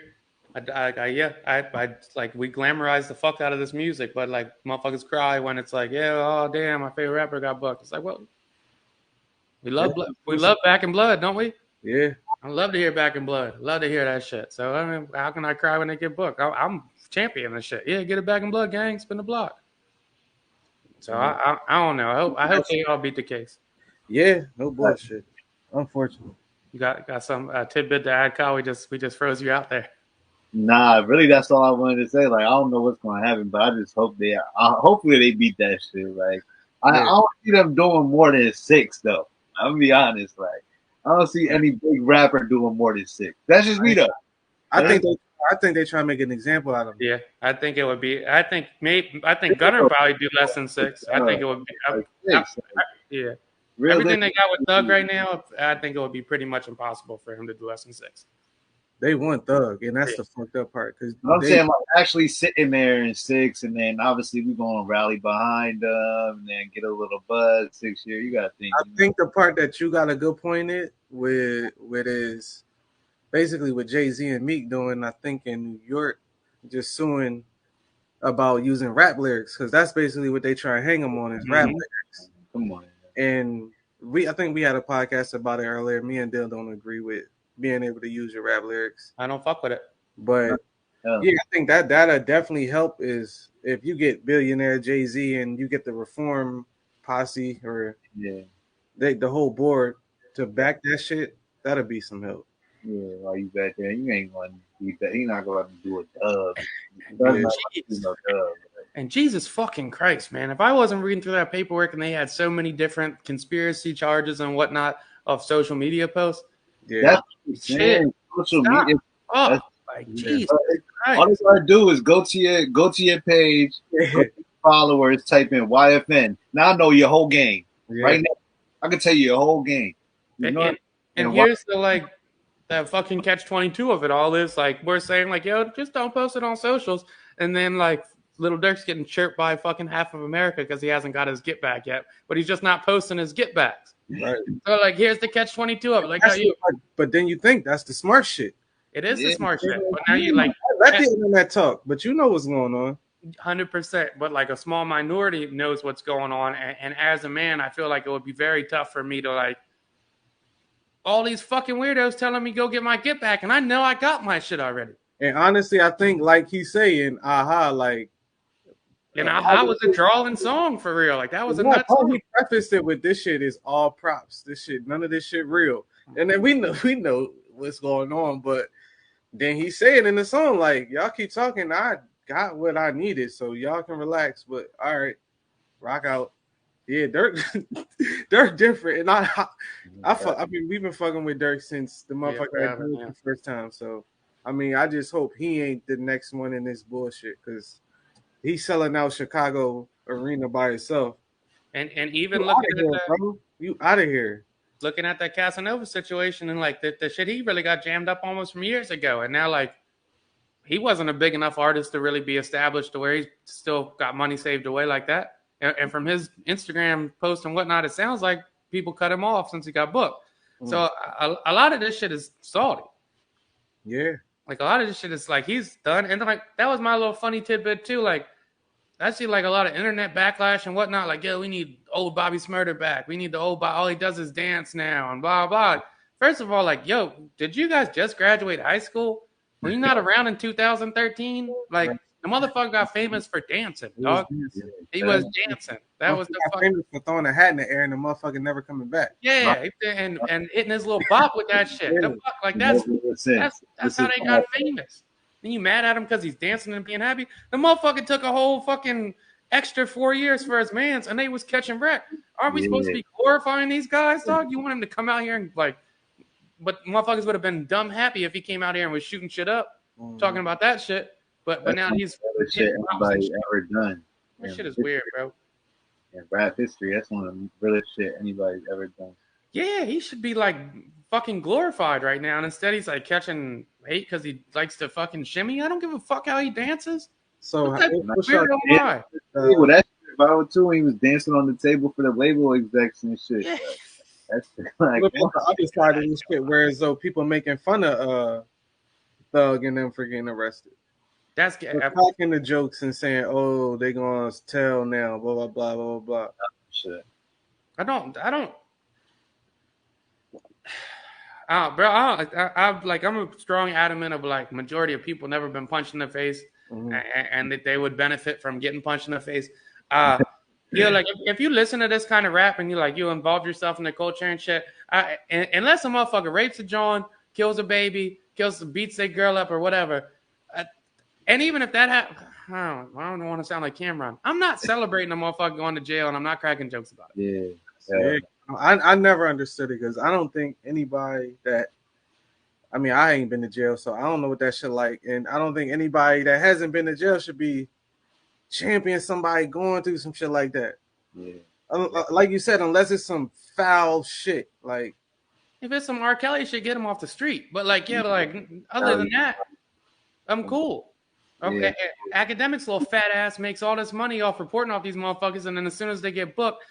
I like, we glamorize the fuck out of this music, but, like, motherfuckers cry when it's like, yeah, oh damn, my favorite rapper got booked. It's like, well, we love Back in Blood, don't we? Yeah. I love to hear Back in Blood. Love to hear that shit. So, I mean, how can I cry when they get booked? I'm championing this shit. Yeah, get it Back in Blood, gang. Spin the block. So I don't know. I hope they all beat the case. Yeah, no bullshit. Unfortunately. You got some tidbit to add, Kyle? We just froze you out there. Nah, really, that's all I wanted to say. Like, I don't know what's going to happen, but I just hope hopefully they beat that shit. Like, I don't see them doing more than 6, though. I'm gonna be honest. Like, I don't see any big rapper doing more than 6. That's just me, though. I think they try to make an example out of him. Yeah, I think it would be. I think Gunner would probably do less than 6. I think it would be. Yeah. Everything they got with Thug right now, I think it would be pretty much impossible for him to do less than 6. They want Thug, and that's the fucked up part. Because I'm saying, like, actually sitting there in 6, and then obviously we're going to rally behind them, and then get a little buzz 6 year. You got to think. I think the part that you got a good point in with is basically what Jay-Z and Meek doing, I think, in New York, just suing about using rap lyrics, because that's basically what they try to hang them on is rap lyrics. Come on. And I think we had a podcast about it earlier. Me and Dyl don't agree with being able to use your rap lyrics. I don't fuck with it. But yeah, I think that'll definitely help is if you get billionaire Jay-Z and you get the Reform posse or the whole board to back that shit, that'll be some help. Yeah, while you back there, you ain't going to beat that. You're not going to do a dub. And Jesus fucking Christ, man. If I wasn't reading through that paperwork and they had so many different conspiracy charges and whatnot of social media posts, that's shit. Social media. Oh, like Jesus Christ. All you gotta do is go to your page, go to your followers, type in YFN. Now I know your whole game. Right now, I can tell you your whole game. You know and here's the that fucking catch-22 of it all is like we're saying like, yo, just don't post it on socials, and then like Little Dirk's getting chirped by fucking half of America because he hasn't got his get back yet, but he's just not posting his get backs. Right. So like, here's the catch-22 of it. Like, But then you think that's the smart shit. it is the Yeah. smart shit. But now you like Let the internet talk, but you know what's going on. 100%. But like a small minority knows what's going on, and as a man, I feel like it would be very tough for me to like all these fucking weirdos telling me go get my get back, and I know I got my shit already. And honestly, I think like he's saying, like. And I was a drawing song for real. Like that was a nuts How song. he prefaced it with this shit is all props. This shit, none of this shit real. And then we know what's going on, but then he said in the song, like, y'all keep talking, I got what I needed, so y'all can relax. But all right, rock out. Yeah, Dirk different. And I mean, we've been fucking with Dirk since the motherfucker the first time. So I mean, I just hope he ain't the next one in this bullshit, because he's selling out Chicago arena by himself. And even looking at that, bro. You out of here. Looking at that Casanova situation and like the shit he really got jammed up almost from years ago. And now like he wasn't a big enough artist to really be established to where he's still got money saved away like that. And from his Instagram post and whatnot, it sounds like people cut him off since he got booked. So a lot of this shit is salty. Yeah. Like a lot of this shit is like he's done. And like that was my little funny tidbit too. Like I see like a lot of internet backlash and whatnot. Like, yo, we need old Bobby Smurder back. We need the old Bobby. All he does is dance now and blah, blah. First of all, like, yo, did you guys just graduate high school? Were you not around in 2013? Like, the motherfucker got famous for dancing, dog. He was dancing. That was the fuck. Famous for throwing a hat in the air and the motherfucker never coming back. Yeah, and hitting his little bop with that shit. The fuck, like that's how they got famous. And you mad at him because he's dancing and being happy? The motherfucker took a whole fucking extra 4 years for his mans, and they was catching wreck. Aren't we supposed to be glorifying these guys, dog? You want him to come out here and like, but motherfuckers would have been dumb happy if he came out here and was shooting shit up, talking about that shit. But now he's shit anybody ever done. That shit is weird, bro. In rap history, that's one of the realest shit anybody's ever done. Yeah, he should be like fucking glorified right now, and instead he's like catching hate because he likes to fucking shimmy. I don't give a fuck how he dances. So well, that shit viral too when he was dancing on the table for the label execs and shit. Yeah. That's like look on the other side of this shit, whereas though people making fun of Thug and them for getting arrested. That's cracking the jokes and saying, "Oh, they gonna tell now." Blah blah blah blah blah. Shit. I don't. Bro, I'm a strong adamant of like majority of people never been punched in the face, and that they would benefit from getting punched in the face. Like if you listen to this kind of rap and you involve yourself in the culture and shit, unless a motherfucker rapes a John, kills a baby, beats a girl up or whatever, and even if that happens, I don't want to sound like Cameron. I'm not celebrating a motherfucker going to jail, and I'm not cracking jokes about it. Yeah. I never understood it because I don't think anybody that, I mean, I ain't been to jail, so I don't know what that shit like. And I don't think anybody that hasn't been to jail should be championing somebody going through some shit like that. Yeah. Like you said, unless it's some foul shit. Like, if it's some R. Kelly shit, get him off the street. But other than that, I'm cool. Okay, yeah. Academics little fat ass makes all this money off reporting off these motherfuckers, and then as soon as they get booked,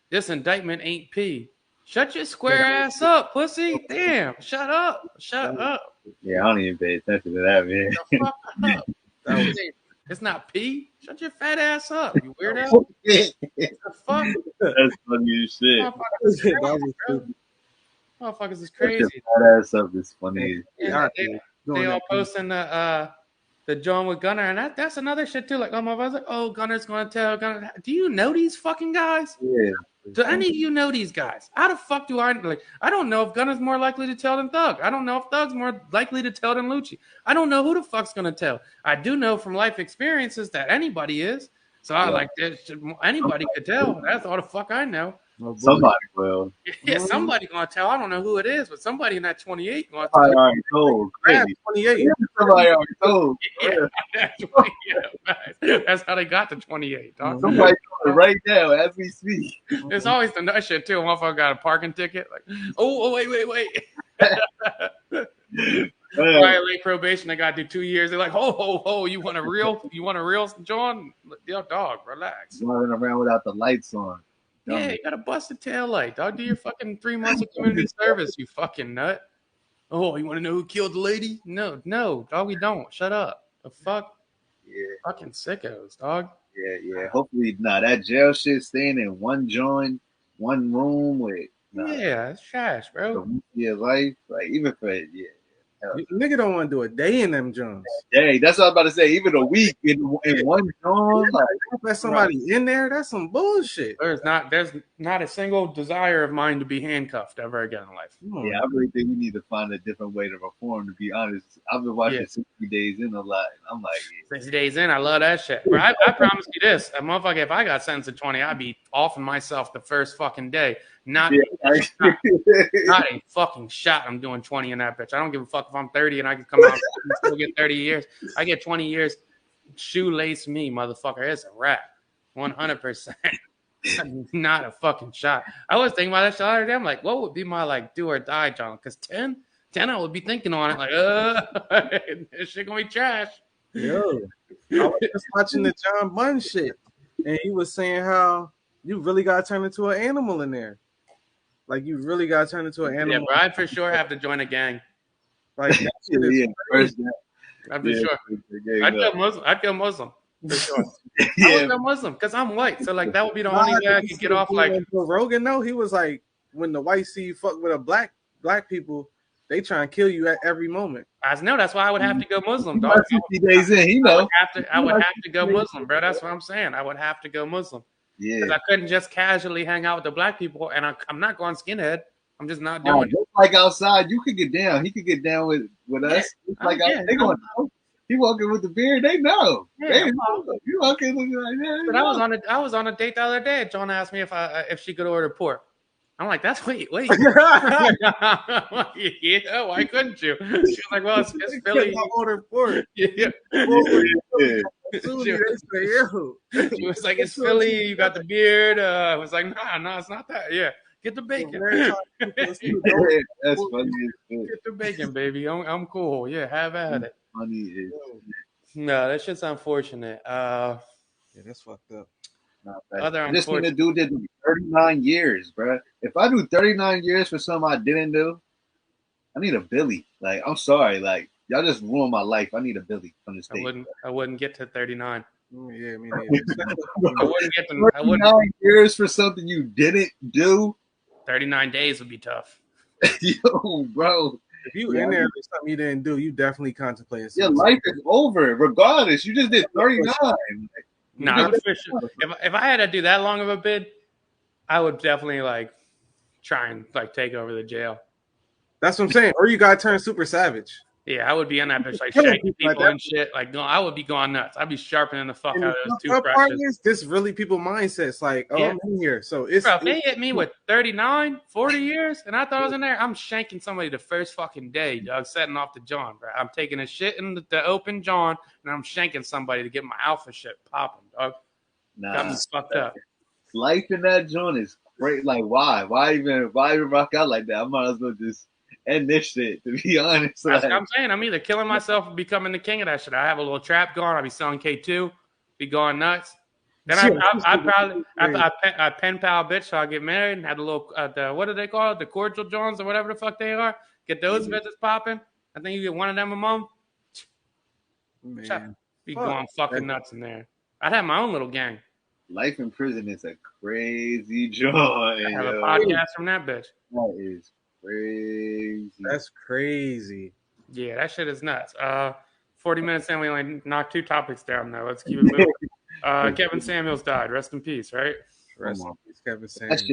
this indictment ain't P. Shut your square ass up, pussy. Damn, shut up. Yeah, I don't even pay attention to that, man. Fuck up. It's not P. Shut your fat ass up, you weirdo. The fuck? That's funny as shit. Motherfuckers is crazy. Shut your fat ass up is funny. They all posting the John with Gunner, and that's another shit too. Like, my brother's like, Gunner's gonna tell Gunner. Do you know these fucking guys? Yeah. Do any of you know these guys? How the fuck do I like? I don't know if Gunner's more likely to tell than Thug. I don't know if Thug's more likely to tell than Lucci. I don't know who the fuck's gonna tell. I do know from life experiences that anybody is. So anybody could tell. That's all the fuck I know. Somebody will. Yeah, somebody gonna tell. I don't know who it is, but somebody in that 28 gonna tell. Already told. Crazy. 28. Somebody already told. Yeah, that's how they got to 28. Dog. Somebody told it right now as we speak. It's always the nut shit too. Motherfucker got a parking ticket. Like, wait. Violate probation. I got to do 2 years. They're like, ho. You want a real John? Yo, dog, relax. Running around without the lights on. Yeah, you got a busted tail light, dog. Do your fucking 3 months of community service, you fucking nut. Oh, you want to know who killed the lady? No, dog, we don't. Shut up. The fuck? Yeah, Fucking sickos, dog. yeah. Hopefully, that jail shit staying in one joint, one room with Yeah, it's trash, bro. your life. Like even for Nigga don't want to do a day in them Jones. Hey, that's what I was about to say. Even a week in one joint, like That's somebody in there. That's some bullshit. There's not a single desire of mine to be handcuffed ever again in life. yeah, I really think we need to find a different way to reform. To be honest, I've been watching 60 Days In a lot. And I'm like, 60 Days In, I love that shit. Bro, I promise you this, a motherfucker, if I got sentenced to 20, I'd be offing myself the first fucking day. Not a fucking shot. I'm doing 20 in that bitch. I don't give a fuck if I'm 30 and I can come out and still get 30 years. I get 20 years. Shoelace me, motherfucker. It's a wrap. 100%. Not a fucking shot. I was thinking about that shit the other day. I'm like, what would be my like do or die, John? Because 10 I would be thinking on it like, this shit gonna be trash. Yo, I was just watching the John Bunn shit, and he was saying how you really got to turn into an animal in there. Like, you really got to turn into an animal. Yeah, bro, I'd for sure have to join a gang. Like, that shit is crazy. I'd for sure. I'd go Muslim. For sure. I would go Muslim because I'm white. So, like, that would be the only way I could get off. Like, Rogan, though, he was like, when the white see you fuck with a black people, they try and kill you at every moment. I know. That's why I would have to go Muslim, dog. 60 Days In, you know. I would have to go Muslim, bro. That's what I'm saying. I would have to go Muslim. Yeah. Because I couldn't just casually hang out with the black people, and I'm not going skinhead. I'm just not doing it. Like outside, you could get down. He could get down with us. Like they going. He walking with the beard. They know. Yeah, they know. You walking looking like that. But I was on a date the other day. John asked me if she could order pork. I'm like, that's wait. Yeah, why couldn't you? She was like, well, it's Philly. Order pork. Yeah. She was like, it's Philly. You got the beard. I was like, no, it's not that. Yeah, get the bacon. That's funny. Get the bacon, baby. I'm cool. Yeah, have at it. Funny is. No, that shit's unfortunate. Yeah, that's fucked up. This nigga dude did 39 years, bro. If I do 39 years for something I didn't do, I need a Billy. Like, I'm sorry. Like, y'all just ruined my life. I need a Billy from the state. I wouldn't get to 39. Yeah, me neither. I wouldn't get to 39 years for something you didn't do. 39 days would be tough. Yo, bro. If you in there for something you didn't do, you definitely contemplate. Your life is over, regardless. You just did 39. No, if I had to do that long of a bid, I would definitely like try and like take over the jail. That's what I'm saying. Or you gotta turn super savage. Yeah, I would be in that bitch like shaking people and shit. Like, I would be going nuts. I'd be sharpening the fuck out of those toothbrushes. This really people mindsets like, I'm in here. So it's bro, if they hit me with 39, 40 years, and I thought I was in there, I'm shanking somebody the first fucking day, dog, setting off the John, bro. I'm taking a shit in the open John, and I'm shanking somebody to get my alpha shit popping, dog. Got me fucked up. Life in that joint is great. Like, why? Why even rock out like that? I might as well just end this shit, to be honest. That's what I'm saying. I'm either killing myself or becoming the king of that shit. I have a little trap going. I'll be selling K2, be going nuts. Then I pen pal bitch, so I get married and have a little, what do they call it? The cordial Jones or whatever the fuck they are. Get those bitches popping. I think you get one of them a month. Be going fucking nuts in there. I'd have my own little gang. Life in prison is a crazy joint. I have a podcast from that bitch. That is crazy. That's crazy. Yeah, that shit is nuts. 40 minutes in, we only knocked 2 topics down though. Let's keep it moving. Kevin Samuels died. Rest in peace, right? Rest in peace, Kevin Samuels.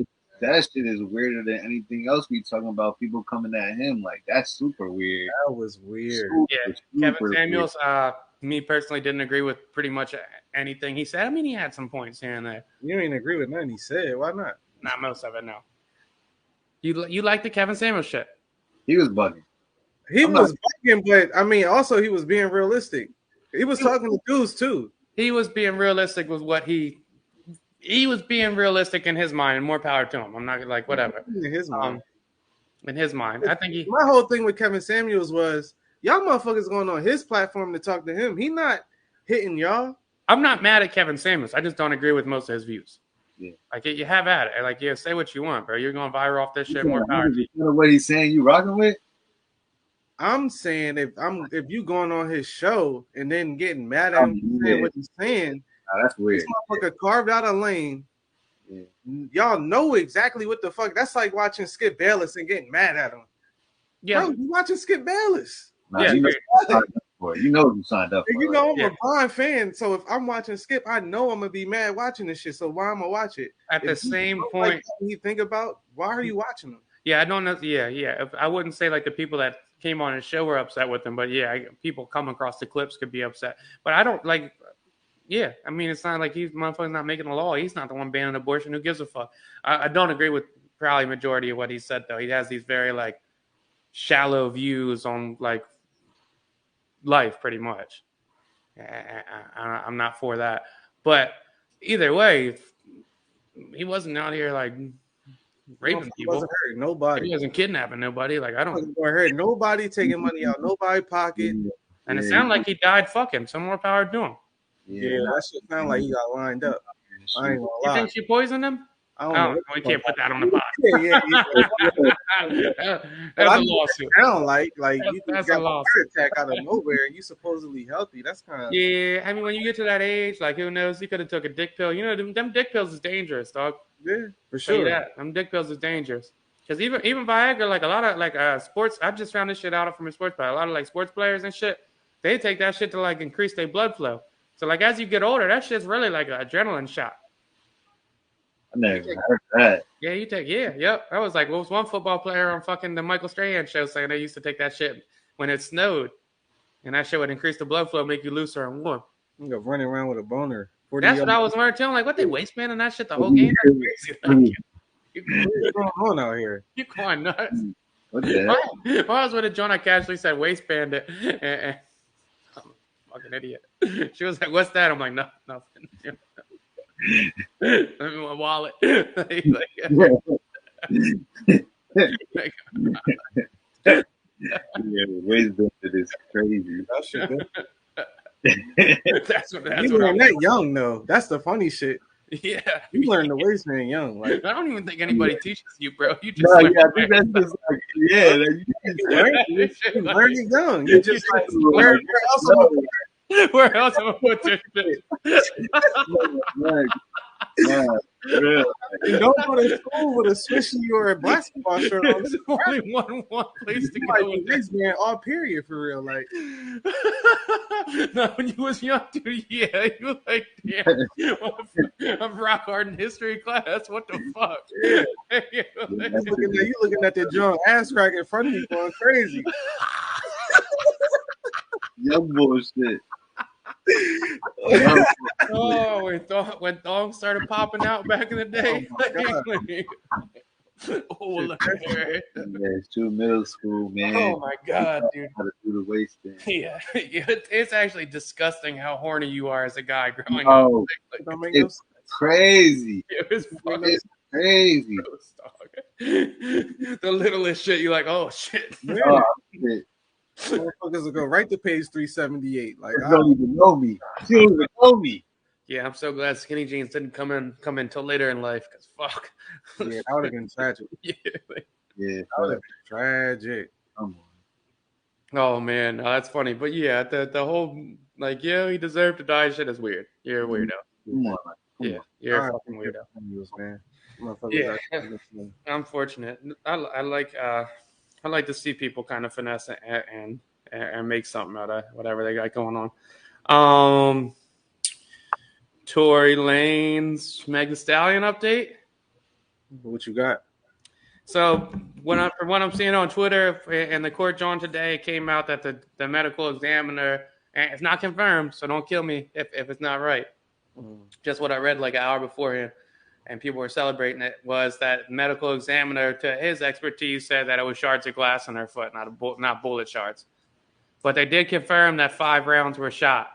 That shit is weirder than anything else we talking about. People coming at him like that's super weird. That was weird. Kevin Samuels. Me personally didn't agree with pretty much anything he said. I mean, he had some points here and there. You didn't agree with nothing he said. Why not? Not most of it, no. You like the Kevin Samuels shit? He was bugging. He was bugging, but I mean, also he was being realistic. He was talking to dudes too. He was being realistic with what he was being realistic in his mind, and more power to him. I'm not like whatever. In his mind. I think my whole thing with Kevin Samuels was y'all motherfuckers going on his platform to talk to him. He not hitting y'all. I'm not mad at Kevin Samuels. I just don't agree with most of his views. Yeah. Like you have at it. Like say what you want, bro. You're going viral off this shit. More power to you. What he's saying, you rocking with? I'm saying if you going on his show and then getting mad at him saying what he's saying, that's weird. This motherfucker carved out a lane. Yeah. Y'all know exactly what the fuck. That's like watching Skip Bayless and getting mad at him. Yeah, bro, you watching Skip Bayless? Nah, you know you know what you signed up for. You know I'm a blind fan, so if I'm watching Skip, I know I'm gonna be mad watching this shit. So why I'm gonna watch it? At the same point, you think about why are you watching them? Yeah, I don't know. Yeah. I wouldn't say like the people that came on his show were upset with him, but yeah, people come across the clips could be upset. But I don't like. Yeah, I mean, it's not like he's motherfucker's not making a law. He's not the one banning abortion. Who gives a fuck? I don't agree with probably majority of what he said though. He has these very like shallow views on like life, pretty much. I'm not for that. But either way, he wasn't out here like raping people. He wasn't hurting nobody. He wasn't kidnapping nobody. Like I don't hurt nobody, taking money out nobody's pocket. And it sounded like he died fucking. Some more power to him. Yeah, that shit sound like he got lined up. I ain't gonna lie. You think she poisoned him? I don't know. We can't put that on the pod. That's a lawsuit. Sound like you got a heart attack out of nowhere and you supposedly healthy. That's kind of I mean, when you get to that age, like who knows? He could have took a dick pill. You know, them dick pills is dangerous, dog. Yeah, for sure. Them dick pills is dangerous. Because even Viagra, like a lot of like sports, I just found this shit out from a sports player. A lot of like sports players and shit, they take that shit to like increase their blood flow. So like as you get older, that shit's really like an adrenaline shot. I never heard that. Yeah, yep. I was like, what was one football player on fucking the Michael Strahan show saying they used to take that shit when it snowed, and that shit would increase the blood flow, make you looser and warm. You go running around with a boner. That's what I was learning too. I'm like, what they waistband and that shit the whole game? That's crazy. Like, what's going on out here? You going nuts? What the heck? I was with a John. I casually said waistband it. And I'm a fucking idiot. She was like, "What's that?" I'm like, "No, nothing." Let me my wallet. Waistband is crazy. That shit. That's you learned that young though. That's the funny shit. Yeah, you learned the waistband young. Like I don't even think anybody teaches you, bro. You just I think that's just like you learn it young. You just like where else am I put this shit? Yeah, real. You don't go to school with a swishy or a basketball shirt on. There's only one place to go with this, man. All period for real. Like, no, when you was young, dude, yeah, you were like, damn, I'm rock hard in history class. What the fuck? Yeah. You looking at that John ass crack in front of you, going crazy. Young bullshit. When thongs started popping out back in the day. Look at her. Yeah, it's true middle school, man. Oh my god, dude. How to do the waistband. Yeah, it's actually disgusting how horny you are as a guy growing up. It's crazy. It was crazy. The littlest shit, you're like, oh shit. Oh, shit. Motherfuckers will go right to page 378. Like, I don't even know me. She don't even know me. Yeah, I'm so glad skinny jeans didn't come in till later in life. Cause fuck. Yeah, that would have been tragic. Yeah, that would have been tragic. Oh man, that's funny. But yeah, the whole like, yeah, he deserved to die. Shit is weird. You're a weirdo. Yeah, you're a fucking weirdo. Man. Yeah, unfortunate. I like to see people kind of finesse and make something out of whatever they got going on. Tory Lanez Meg Thee Stallion update. What you got? So from what I'm seeing on Twitter and the court John today, it came out that the medical examiner, and it's not confirmed, so don't kill me if it's not right. Just what I read like an hour beforehand, and people were celebrating it, was that medical examiner, to his expertise, said that it was shards of glass in her foot, not bullet shards. But they did confirm that 5 rounds were shot.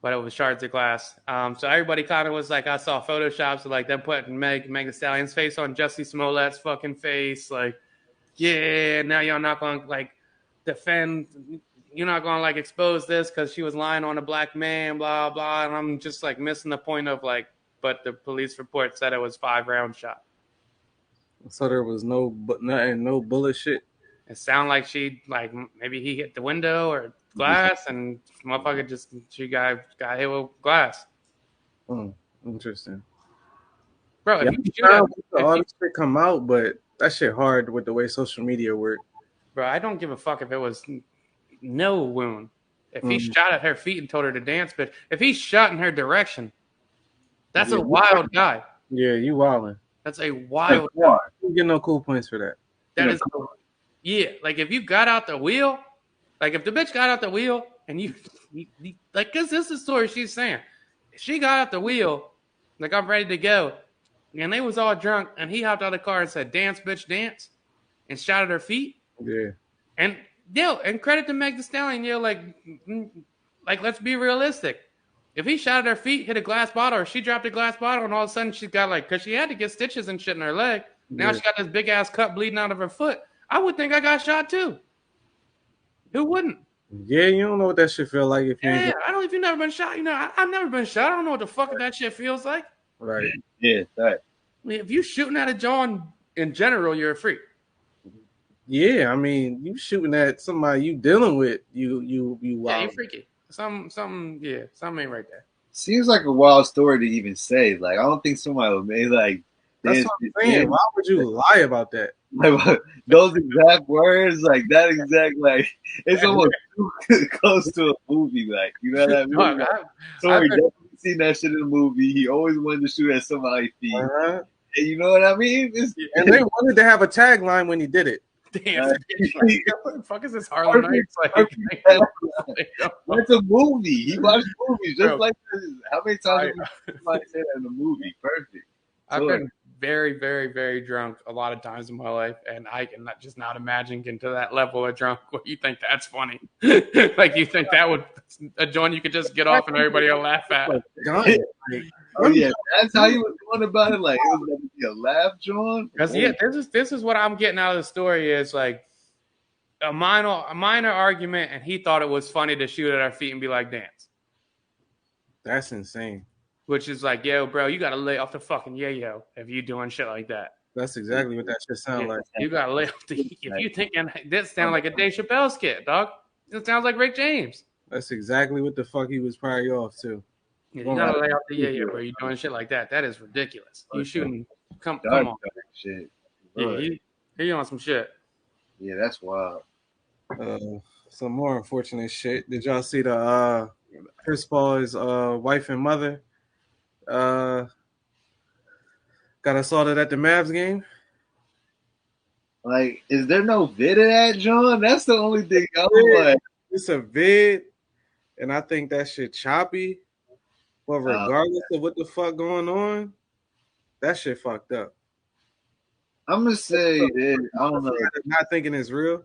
But it was shards of glass. So everybody kind of was like, I saw photoshops of like them putting Meg Thee Stallion's face on Jussie Smollett's fucking face. Like, yeah, now y'all not going to like defend. You're not going to like expose this because she was lying on a black man, blah, blah. And I'm just like missing the point of like, but the police report said it was 5-round shot. So there was no bullet shit. It sounded like maybe he hit the window or glass, and motherfucker she got hit with glass. Interesting. Bro, if you all this shit come out, but that shit hard with the way social media work. Bro, I don't give a fuck if it was no wound. If he shot at her feet and told her to dance, but if he shot in her direction, that's a wild guy. Yeah, you wildin'. That's a wild guy. You get no cool points for that. That is, like if you got out the wheel, like if the bitch got out the wheel and you like, cause this is the story she's saying. She got out the wheel, like I'm ready to go, and they was all drunk, and he hopped out of the car and said, "Dance, bitch, dance," and shot at her feet. Yeah. And credit to Meg Thee Stallion, like let's be realistic. If he shot at her feet, hit a glass bottle, or she dropped a glass bottle, and all of a sudden she got because she had to get stitches and shit in her leg. Now she got this big ass cut bleeding out of her foot. I would think I got shot too. Who wouldn't? Yeah, you don't know what that shit feel like if you. Yeah, I don't. If you've never been shot, I've never been shot. I don't know what the fuck that shit feels like. Right. Yeah. That. If you shooting at a John in general, you're a freak. Yeah, I mean, you shooting at somebody you dealing with, you wild. Yeah, you freaky. Something ain't right there. Seems like a wild story to even say. Like, I don't think somebody would make like. That's what I'm saying. Why would you lie about that? Like, those exact words, like that exact, like it's almost too close to a movie. Like, you know what I mean? Like, Sorry, definitely seen that shit in a movie. He always wanted to shoot at somebody's feet. And you know what I mean? And they wanted to have a tagline when he did it. Damn, what the fuck is this Harlow Nights? That's a movie. He watched movies just like this. How many times have somebody say that in a movie? Perfect. I've been very, very, very drunk a lot of times in my life, and I can not imagine getting to that level of drunk where you think that's funny. Like you think that would a joint you could just get off and everybody will laugh at. Oh yeah, that's how you was going about it. Like it was going to be a laugh, John. Because this is what I'm getting out of the story is like a minor argument, and he thought it was funny to shoot at our feet and be like, dance. That's insane. Which is like, yo, bro, you gotta lay off the fucking yayo if you doing shit like that. That's exactly what that shit sound like. You gotta lay off the. If you thinking this sounds like a Dave Chappelle skit, dog. It sounds like Rick James. That's exactly what the fuck he was probably off to. Yeah, you gotta lay off the yayo where you doing shit like that. That is ridiculous. You shooting? Come on. Shit. Yeah, he on some shit. Yeah, that's wild. Some more unfortunate shit. Did y'all see the Chris Paul's wife and mother? Got assaulted at the Mavs game. Like, is there no vid of that, John? That's the only thing I'm like. It's a vid, and I think that shit choppy. But regardless of what the fuck going on, that shit fucked up. I'm gonna say that I don't know. Not thinking it's real.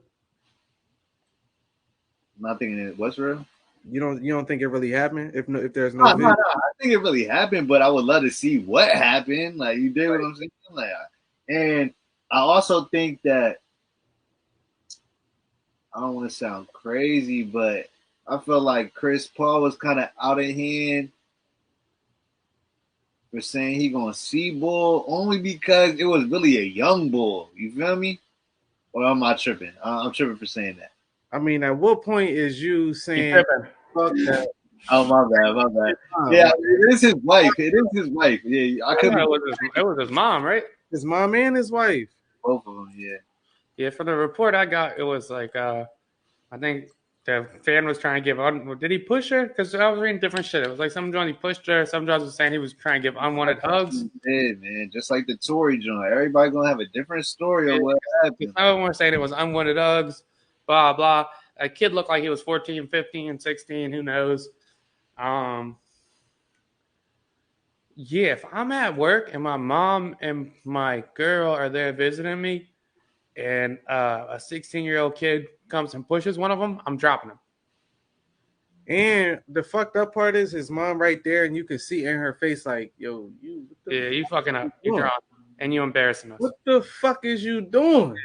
Not thinking it. What's real? You don't think it really happened? If there's no, no, I think it really happened, but I would love to see what happened. Like you did what I'm saying. Like, and I also think that I don't want to sound crazy, but I feel like Chris Paul was kind of out of hand for saying he gonna see Bull only because it was really a young Bull. You feel me? Or am I tripping? I'm tripping for saying that. I mean, at what point is you saying fuck that? Oh, my bad. Yeah, it is his wife. Yeah, I couldn't. It was his mom, right? His mom and his wife. Both of them, yeah. Yeah, from the report I got, it was like, I think the fan was trying to give, did he push her? Because I was reading different shit. It was like some joint he pushed her. Some joints was saying he was trying to give unwanted hugs. Yeah, man. Just like the Tory joint. Everybody going to have a different story of what happened. Some were saying it was unwanted hugs, blah, blah. A kid looked like he was 14, 15, 16. Who knows? Yeah, if I'm at work and my mom and my girl are there visiting me and a 16-year-old kid comes and pushes one of them, I'm dropping him. And the fucked up part is his mom right there, and you can see in her face like, yo, you fucking up. You're drunk. And you embarrassing us. What the fuck is you doing?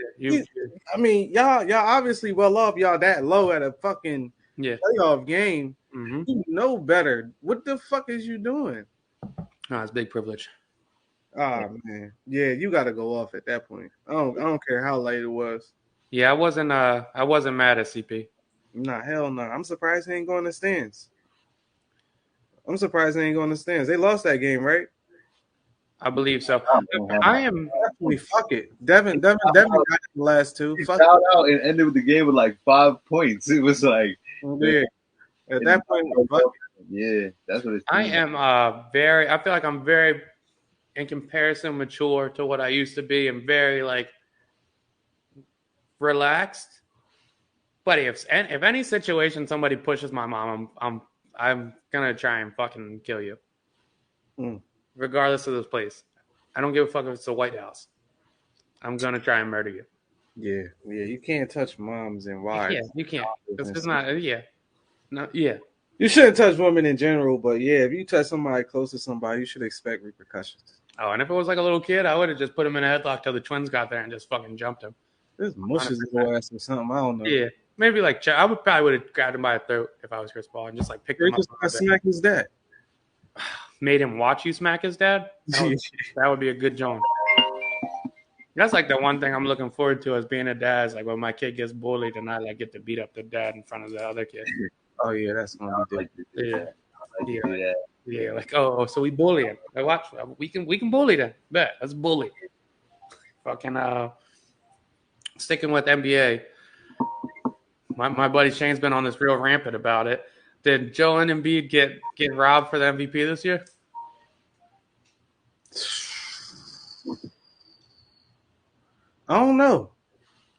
I mean, y'all obviously well off. Y'all that low at a fucking playoff game. Mm-hmm. You know better. What the fuck is you doing? No, it's big privilege. Oh man, yeah, you got to go off at that point. I don't care how late it was. Yeah, I wasn't mad at CP. Nah, hell no. I'm surprised he ain't going to stands. They lost that game, right? I believe so. I am definitely fuck it. Devin got the last two. Fuck Shout out and ended with the game with like 5 points. It was like, yeah. At that point, fuck it. Yeah, that's what it's. I am I feel like I'm very, in comparison, mature to what I used to be, and very like relaxed. But if any situation somebody pushes my mom, I'm gonna try and fucking kill you, regardless of this place. I don't give a fuck if it's the White House. I'm gonna try and murder you. Yeah, you can't touch moms and wives. Yeah, you can't. It's not. Yeah, no, yeah. You shouldn't touch women in general, but yeah, if you touch somebody close to somebody, you should expect repercussions. Oh, and if it was like a little kid, I would have just put him in a headlock till the twins got there and just fucking jumped him. This mushes his ass or something. I don't know. Yeah, maybe like I would have grabbed him by the throat if I was Chris Paul and just like picked him up. Just smack his dad. Made him watch you smack his dad. That would be a good joint. That's like the one thing I'm looking forward to as being a dad. Is like when my kid gets bullied and I like get to beat up the dad in front of the other kid. Oh yeah, that's gonna be good. Yeah. Like so we bully him. Like, watch, we can bully them. Bet let's bully. Fucking sticking with NBA. My buddy Shane's been on this real rampant about it. Did Joel and Embiid get robbed for the MVP this year? I don't know.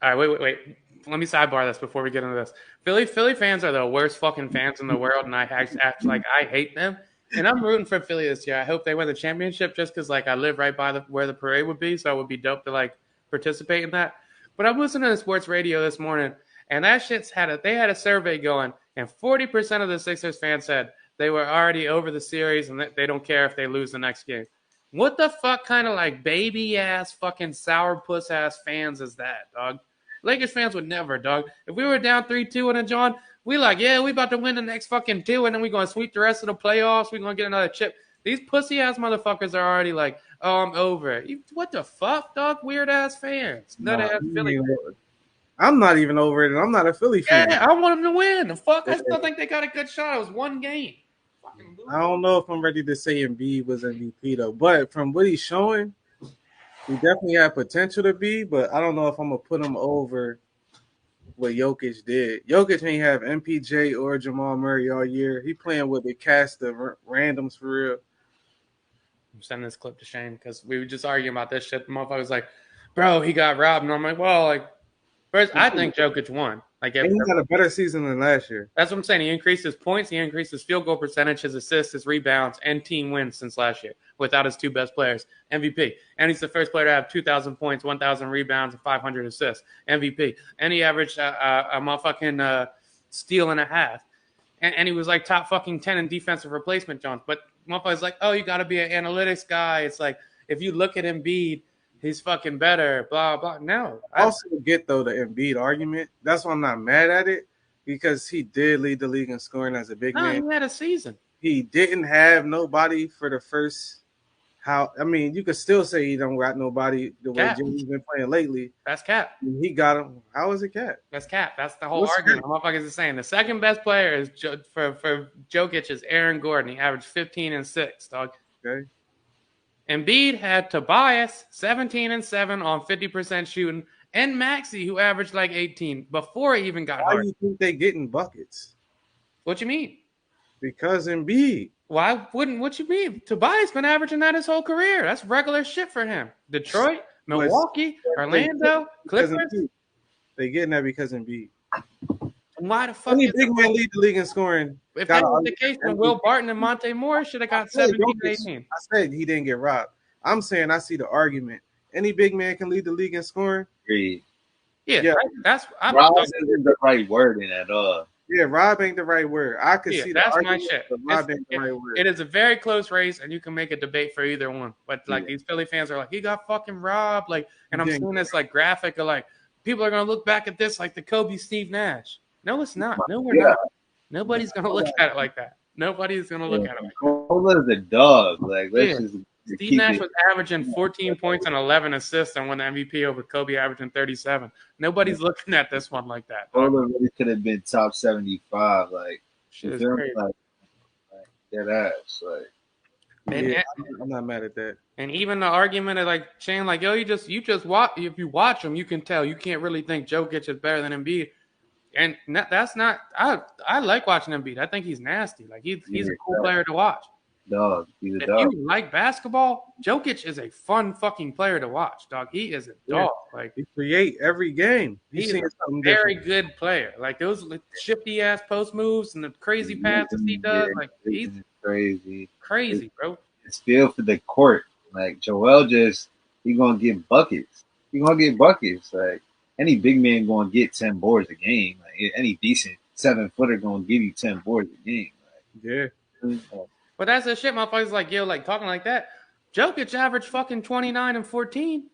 All right, wait. Let me sidebar this before we get into this. Philly fans are the worst fucking fans in the world, and I act like I hate them. And I'm rooting for Philly this year. I hope they win the championship just because like I live right by where the parade would be, so it would be dope to like participate in that. But I'm listening to sports radio this morning, and that shit's had a survey going, and 40% of the Sixers fans said they were already over the series and they don't care if they lose the next game. What the fuck kind of like baby ass fucking sourpuss ass fans is that, dog? Lakers fans would never, dog. If we were down 3-2 in a John, we like, yeah, we about to win the next fucking 2, and then we gonna sweep the rest of the playoffs. We gonna get another chip. These pussy ass motherfuckers are already like, oh, I'm over it. What the fuck, dog? Weird ass fans. I'm not even over it, and I'm not a Philly fan. Yeah, I want them to win. The fuck, I still think they got a good shot. It was one game. I don't know if I'm ready to say Embiid was MVP though, but from what he's showing, he definitely had potential to be. But I don't know if I'm gonna put him over what Jokic did. Jokic ain't have MPJ or Jamal Murray all year. He playing with the cast of randoms for real. I'm sending this clip to Shane because we were just arguing about this shit. The motherfucker was like, bro, he got robbed. And I'm like, well, like, first, I think Jokic won. Like, he had a better season than last year. That's what I'm saying. He increased his points, he increased his field goal percentage, his assists, his rebounds, and team wins since last year without his two best players. MVP. And he's the first player to have 2,000 points, 1,000 rebounds, and 500 assists. MVP. And he averaged a motherfucking steal and a half. And he was like top fucking 10 in defensive replacement, John. But motherfucker's like, oh, you got to be an analytics guy. It's like, if you look at Embiid, he's fucking better, blah, blah. No. I also get, though, the Embiid argument. That's why I'm not mad at it, because he did lead the league in scoring as a big man. He had a season. He didn't have nobody for the first you could still say he don't got nobody the way Jimmy's been playing lately. That's Cap. He got him. How is it Cap? That's Cap. That's the whole argument. Motherfuckers is saying the second best player is for Jokic is Aaron Gordon. He averaged 15 and 6, dog. Okay. Embiid had Tobias 17 and 7 on 50% shooting, and Maxey who averaged like 18 before he even got hurt. Why do you think they getting buckets? What you mean? Because Embiid. Why wouldn't? What you mean? Tobias been averaging that his whole career. That's regular shit for him. Detroit, Milwaukee, Orlando, Clippers. They getting that because Embiid. Why the fuck? Any big man lead the league in scoring? If that was the case, then Will Barton and Monte Morris should have got 17 and 18. I said he didn't get robbed. I'm saying I see the argument. Any big man can lead the league in scoring. Yeah. That's rob isn't the right word in at all. Yeah, rob ain't the right word. I could see that's the my argument, shit. But rob ain't the right word. It is a very close race, and you can make a debate for either one. But like these Philly fans are like, he got fucking robbed. Like, and I'm seeing this like graphic of like people are gonna look back at this like the Kobe Steve Nash. No, it's not. No, we're not. Nobody's gonna look at it like that. Nobody's gonna look at him. Cola's a dog. Like let's just Steve keep Nash it. was averaging 14 points and 11 assists and won the MVP over Kobe averaging 37. Nobody's looking at this one like that. Dog. Cola really could have been top 75. Like, Shit you is feel me? crazy. Like that ass. Like, Yeah, I'm not mad at that. And even the argument of like saying like, yo, you just watch. If you watch him, you can tell. You can't really think Jokic is better than Embiid. And that's not. I like watching Embiid. I think he's nasty. Like he's a cool player to watch. dog. He's a If dog. you like basketball, Jokic is a fun fucking player to watch, dog. He is a dog. Like He create every game. he's seeing a something very different. good player. Like those shifty ass post moves and the crazy passes he does. Like he's crazy. crazy, bro. It's feel for the court. Like Joel he gonna get buckets. He gonna get buckets. Like any big man gonna get 10 boards a game. Like any decent 7-footer gonna give you 10 boards a game. Yeah. Like, But that's the shit, motherfuckers like, yo, like talking like that. Jokic averaged fucking 29 and 14.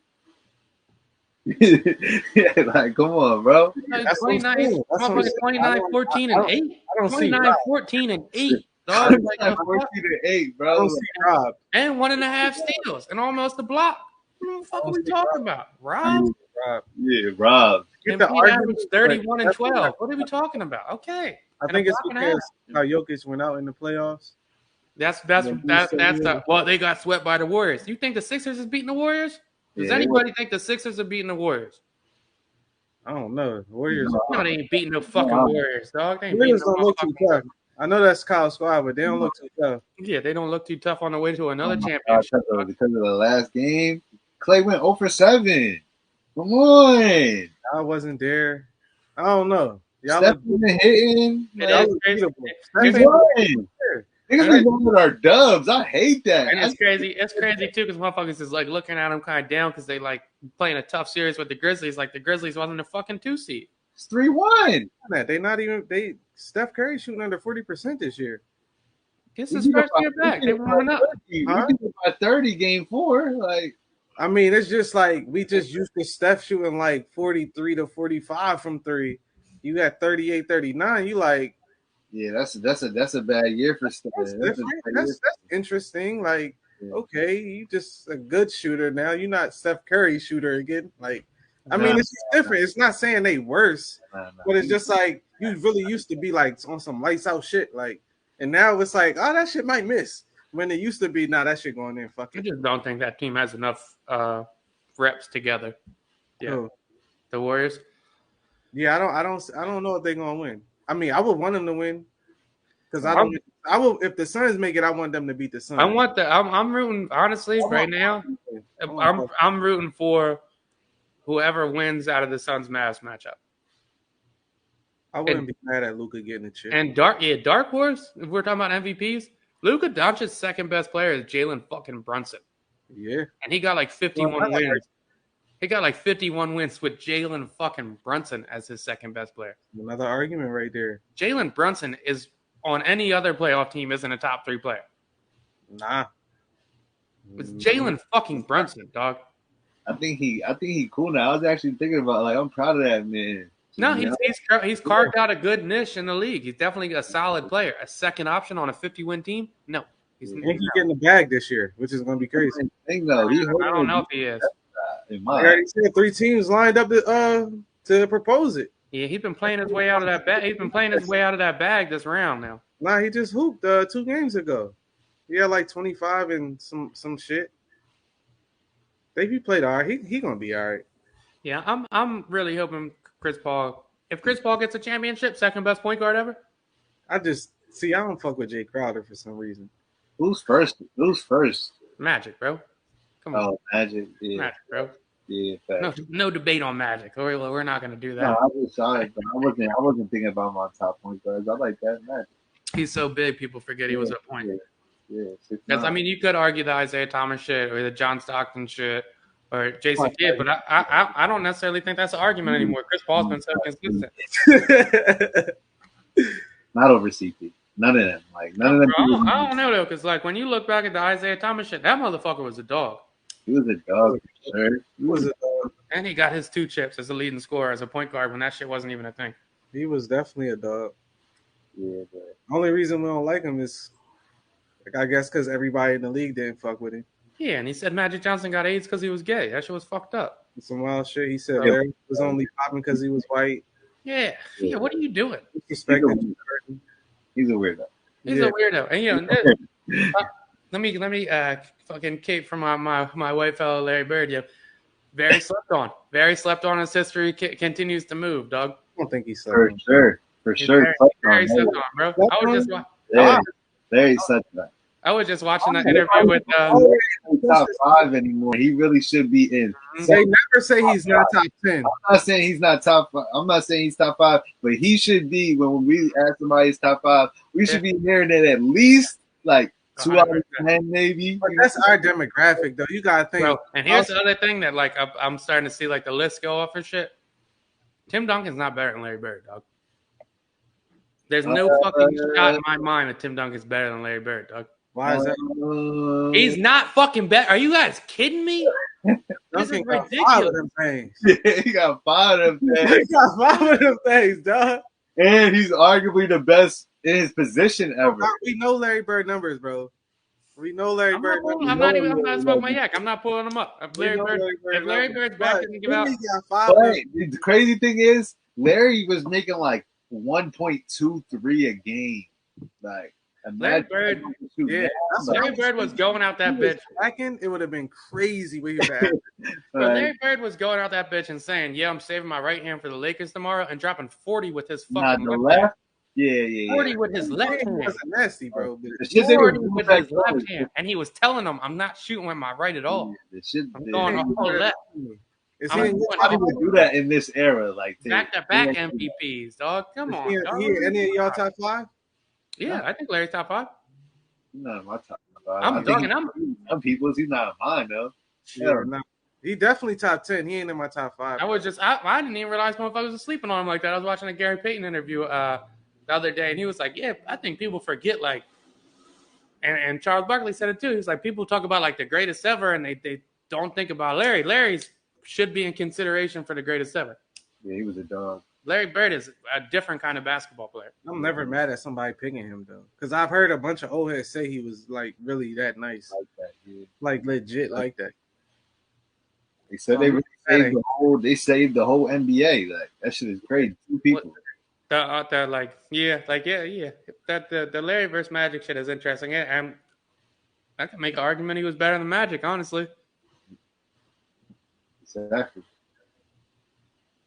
yeah, like come on, bro. Like That's what I'm 29, saying. That's what I'm motherfucker, saying. 29, 14, and 8. I don't see 29, Rob. 14, and 8. Dog, like, the fuck? 14-8, I bro. don't see Rob. And 1.5 steals and almost a block. What the fuck are we talking about? Rob? Rob. Yeah, Rob. Get the Embiid argument, averaged 31 and but 12. What are we talking about? Okay. I And think a it's block and a half. because how Jokic went out in the playoffs. That's the well, they got swept by the Warriors. You think the Sixers is beating the Warriors? Does Yeah, anybody think the Sixers are beating the Warriors? I don't know. The Warriors. No, they ain't beating no fucking No. Warriors, dog. They ain't beating Warriors no don't look too motherfucking- tough. I know that's Kyle's squad, but they don't look too tough. Yeah, they don't look too tough on the way to another Because championship. of the last game, Clay went 0 for 7. Come on. I wasn't there. I don't know. Y'all Steph look, been hitting. It y'all is look crazy. beautiful. He It's- won. Niggas be going with our dubs. I hate that. And it's crazy. It's crazy too because motherfuckers is like looking at them kind of down because they like playing a tough series with the Grizzlies. Like the Grizzlies wasn't a fucking 2 seed. It's 3-1. They not even. Steph Curry shooting under 40% this year. This is first year back. They warming up. We beat them by 30 game 4. Like, I mean, it's just like we just used to Steph shooting like 43 to 45 from 3. You got 38, 39. You like yeah, that's a bad year for Steph. that's a different. bad That's year. interesting. Like, Yeah. okay, you just a good shooter now. You're not Steph Curry shooter again. Like, I mean, it's just different. It's not saying they worse, Nah. but it's just like you really used to be like on some lights out shit. Like, and now it's like, oh, that shit might miss. When it used to be, nah, that shit going in. Fuck I it. just don't think that team has enough reps together. Yeah, Oh. the Warriors. Yeah, I don't know if they're gonna win. I mean, I would want them to win because I will if the Suns make it. I want them to beat the Suns. I'm rooting honestly right now. I'm rooting for whoever wins out of the Suns Mavs matchup. I wouldn't be mad at Luka getting a chip. And Dark Horse. If we're talking about MVPs, Luka Doncic's second best player is Jalen fucking Brunson, Yeah, and he got like 51 Well, wins. He got like 51 wins with Jalen fucking Brunson as his second best player. another argument right there. Jalen Brunson is on any other playoff team isn't a top 3 player. Nah, It's Jalen fucking Brunson, dog. I think he cool now. I was actually thinking about like I'm proud of that man. No, You know? he's carved out a good niche in the league. He's definitely a solid player. A second option on a 50-win team? No. He's and he's getting the bag this year, which is gonna be crazy. Thing though, I don't know if he is. In I my already said 3 teams lined up to propose it. Yeah, he's been playing his way out of that bag. He's been playing his way out of that bag this round now. Nah, he just hooped 2 games ago. He had like 25 and some shit. If he played all right, he gonna be all right. Yeah, I'm really hoping Chris Paul. If Chris Paul gets a championship, second best point guard ever. I don't fuck with Jay Crowder for some reason. who's first? Magic, bro. Come on, Oh, Magic. Yeah, Magic, bro. yeah. Fact. No debate on Magic. We're not going to do that. No, I was sorry, but I wasn't thinking about my top point guards. I like that Magic. He's so big, people forget he was a point. Yeah. Because I mean, you could argue the Isaiah Thomas shit or the John Stockton shit or Jason Kidd, but I don't necessarily think that's an argument anymore. Chris Paul's been so consistent. Not over CP. None of them. Like none of them. I don't know though, because like when you look back at the Isaiah Thomas shit, that motherfucker was a dog. He was a dog, sir. He was And he got his 2 chips as a leading scorer as a point guard when that shit wasn't even a thing. definitely a dog. Yeah, but Only reason we don't like him is, like, I guess because everybody in the league didn't fuck with him. Yeah, and he said Magic Johnson got AIDS because he was gay. That shit was fucked up. Some wild shit. He said Yeah. Larry was only popping because he was white. Yeah. What are you doing? Disrespecting. he's a weirdo. He's a weirdo. And let me fucking cape for my white fellow Larry Bird. Yeah, very slept on. Very slept on. His history continues to move, dog. I don't think he's For He's sure. Very slept on, bro. Very slept on. I was just watching that interview with. Top 5 anymore. He really should be in. They never say he's not top 10. I'm not saying he's not top 5. I'm not saying he's top 5, but he should be. When we ask somebody his top 5, we should be hearing it at least like 2 out of 10, maybe. But that's our demographic, though. You gotta think. Bro, and here's the other thing that like I'm starting to see like the list go off and shit. Tim Duncan's not better than Larry Bird, dog. There's no fucking shot in my mind that Tim Duncan's better than Larry Bird, dog. Why is that? He's not fucking better. Are you guys kidding me? This is ridiculous. He got 5 of them things. He got 5 of them things, dog. And he's arguably the best in his position ever. We know Larry Bird numbers, bro. We know Larry Bird numbers. I'm not smoking my yak. I'm not pulling them up. If Larry Bird's back, didn't give out. The crazy thing is, Larry was making like 1.23 a game. Like, Larry Bird was going out that bitch. Second, it would have been crazy what he was at. Larry Bird was going out that bitch and saying, "Yeah, I'm saving my right hand for the Lakers tomorrow," and dropping 40 with his fucking left. Yeah. 40 with his left hand. That's nasty, bro. 40 with his left hand, and he was telling them, "I'm not shooting with my right at all. I'm going all left." Is he would do that in this era, like back-to-back MVPs, dog. Come on, dog. Any of y'all top 5? Yeah, I think Larry's top 5. Not my top 5. I'm talking. Some people's. He's not mine though. Yeah, no. He definitely top 10. He ain't in my top 5. I didn't even realize motherfuckers was sleeping on him like that. I was watching a Gary Payton interview the other day, and he was like, "Yeah, I think people forget like," and Charles Barkley said it too. He was like, "People talk about like the greatest ever, and they don't think about Larry. Larry's should be in consideration for the greatest ever." Yeah, he was a dog. Larry Bird is a different kind of basketball player. I'm never mad at somebody picking him though, because I've heard a bunch of old heads say he was like really that nice, like that, dude. Like legit like that. They said they saved the whole NBA. Like that shit is crazy. 2 people. The Larry versus Magic shit is interesting, and I can make an argument he was better than Magic, honestly. Exactly.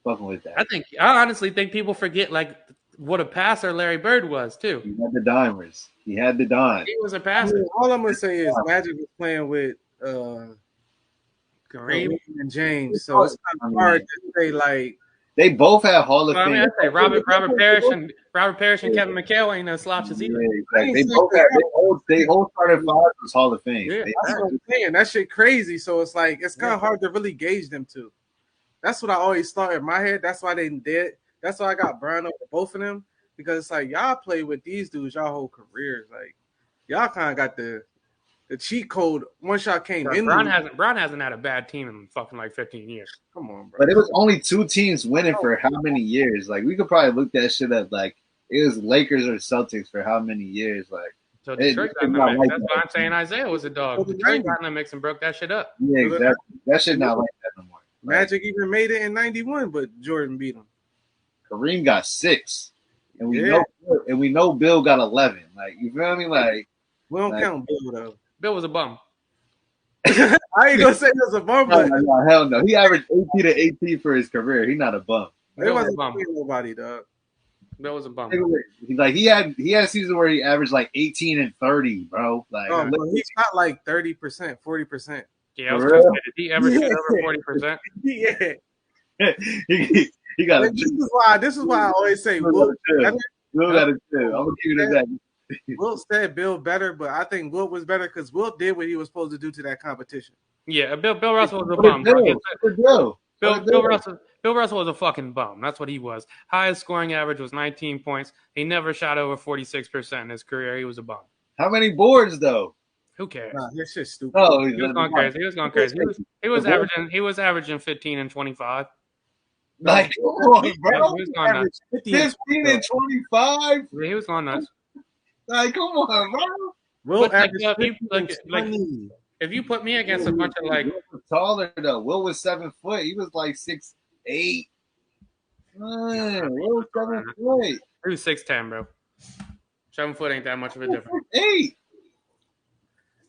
Fucking with that. I honestly think people forget like what a passer Larry Bird was too. He had the dimers. He had the dime. He was a passer. All I'm gonna say is Magic was playing with Kareem and James, so it's kind of hard to say like they both had Hall of Fame. I mean, I'd say Robert Parrish and Kevin McHale ain't no slouches either. Yeah, exactly. They whole started 5 was Hall of Fame. Yeah, that's what I'm saying. That shit crazy. So it's like it's kind of hard to really gauge them two. That's what I always thought in my head. That's why they did. That's why I got Brown over both of them, because it's like y'all play with these dudes y'all whole careers. Like y'all kind of got the cheat code once y'all came in. Brown hasn't had a bad team in fucking like 15 years. Come on, bro. But it was only 2 teams winning for how many years? Like we could probably look that shit up. Like it was Lakers or Celtics for how many years? Like so Detroit got in the mix. That's why I'm saying Isaiah was a dog. Detroit got in the mix and broke that shit up. Yeah, exactly. That shit not like that no more. Magic even made it in 91, but Jordan beat him. Kareem got 6. And we know Bill got 11. Like, you feel me? Like we don't count Bill though. Bill was a bum. I ain't gonna say he was a bum, but no, hell no. He averaged 18 to 18 for his career. He's not a bum. He wasn't nobody, dog. Bill was a bum. He had a season where he averaged like 18 and 30. Bro. Like he shot like 30%, 40%. Yeah, I was gonna say, did he ever shoot over 40%? Yeah. he got it. This is why I always say Wilt got to chill. I'm gonna give you that. Wilt said Bill better, but I think Wilt was better because Wilt did what he was supposed to do to that competition. Yeah, Bill Russell was a bum. Bill Russell was a fucking bum. That's what he was. Highest scoring average was 19 points. He never shot over 46% in his career. He was a bum. How many boards though? Who cares? Nah, this shit's stupid. Oh, he was going crazy. He was averaging 15 and 25. Like, come on, bro. He was going nuts. 15 and 25. Yeah, he was going nuts. Like, come on, bro. Will But, like, average if you 50 like, and like 20. if you put me against a bunch of like, Will was taller though. Will was 7 foot. He was like 6'8". Man, Will was 7 foot. he was 6'10", bro. 7 foot ain't that much of a difference. 8.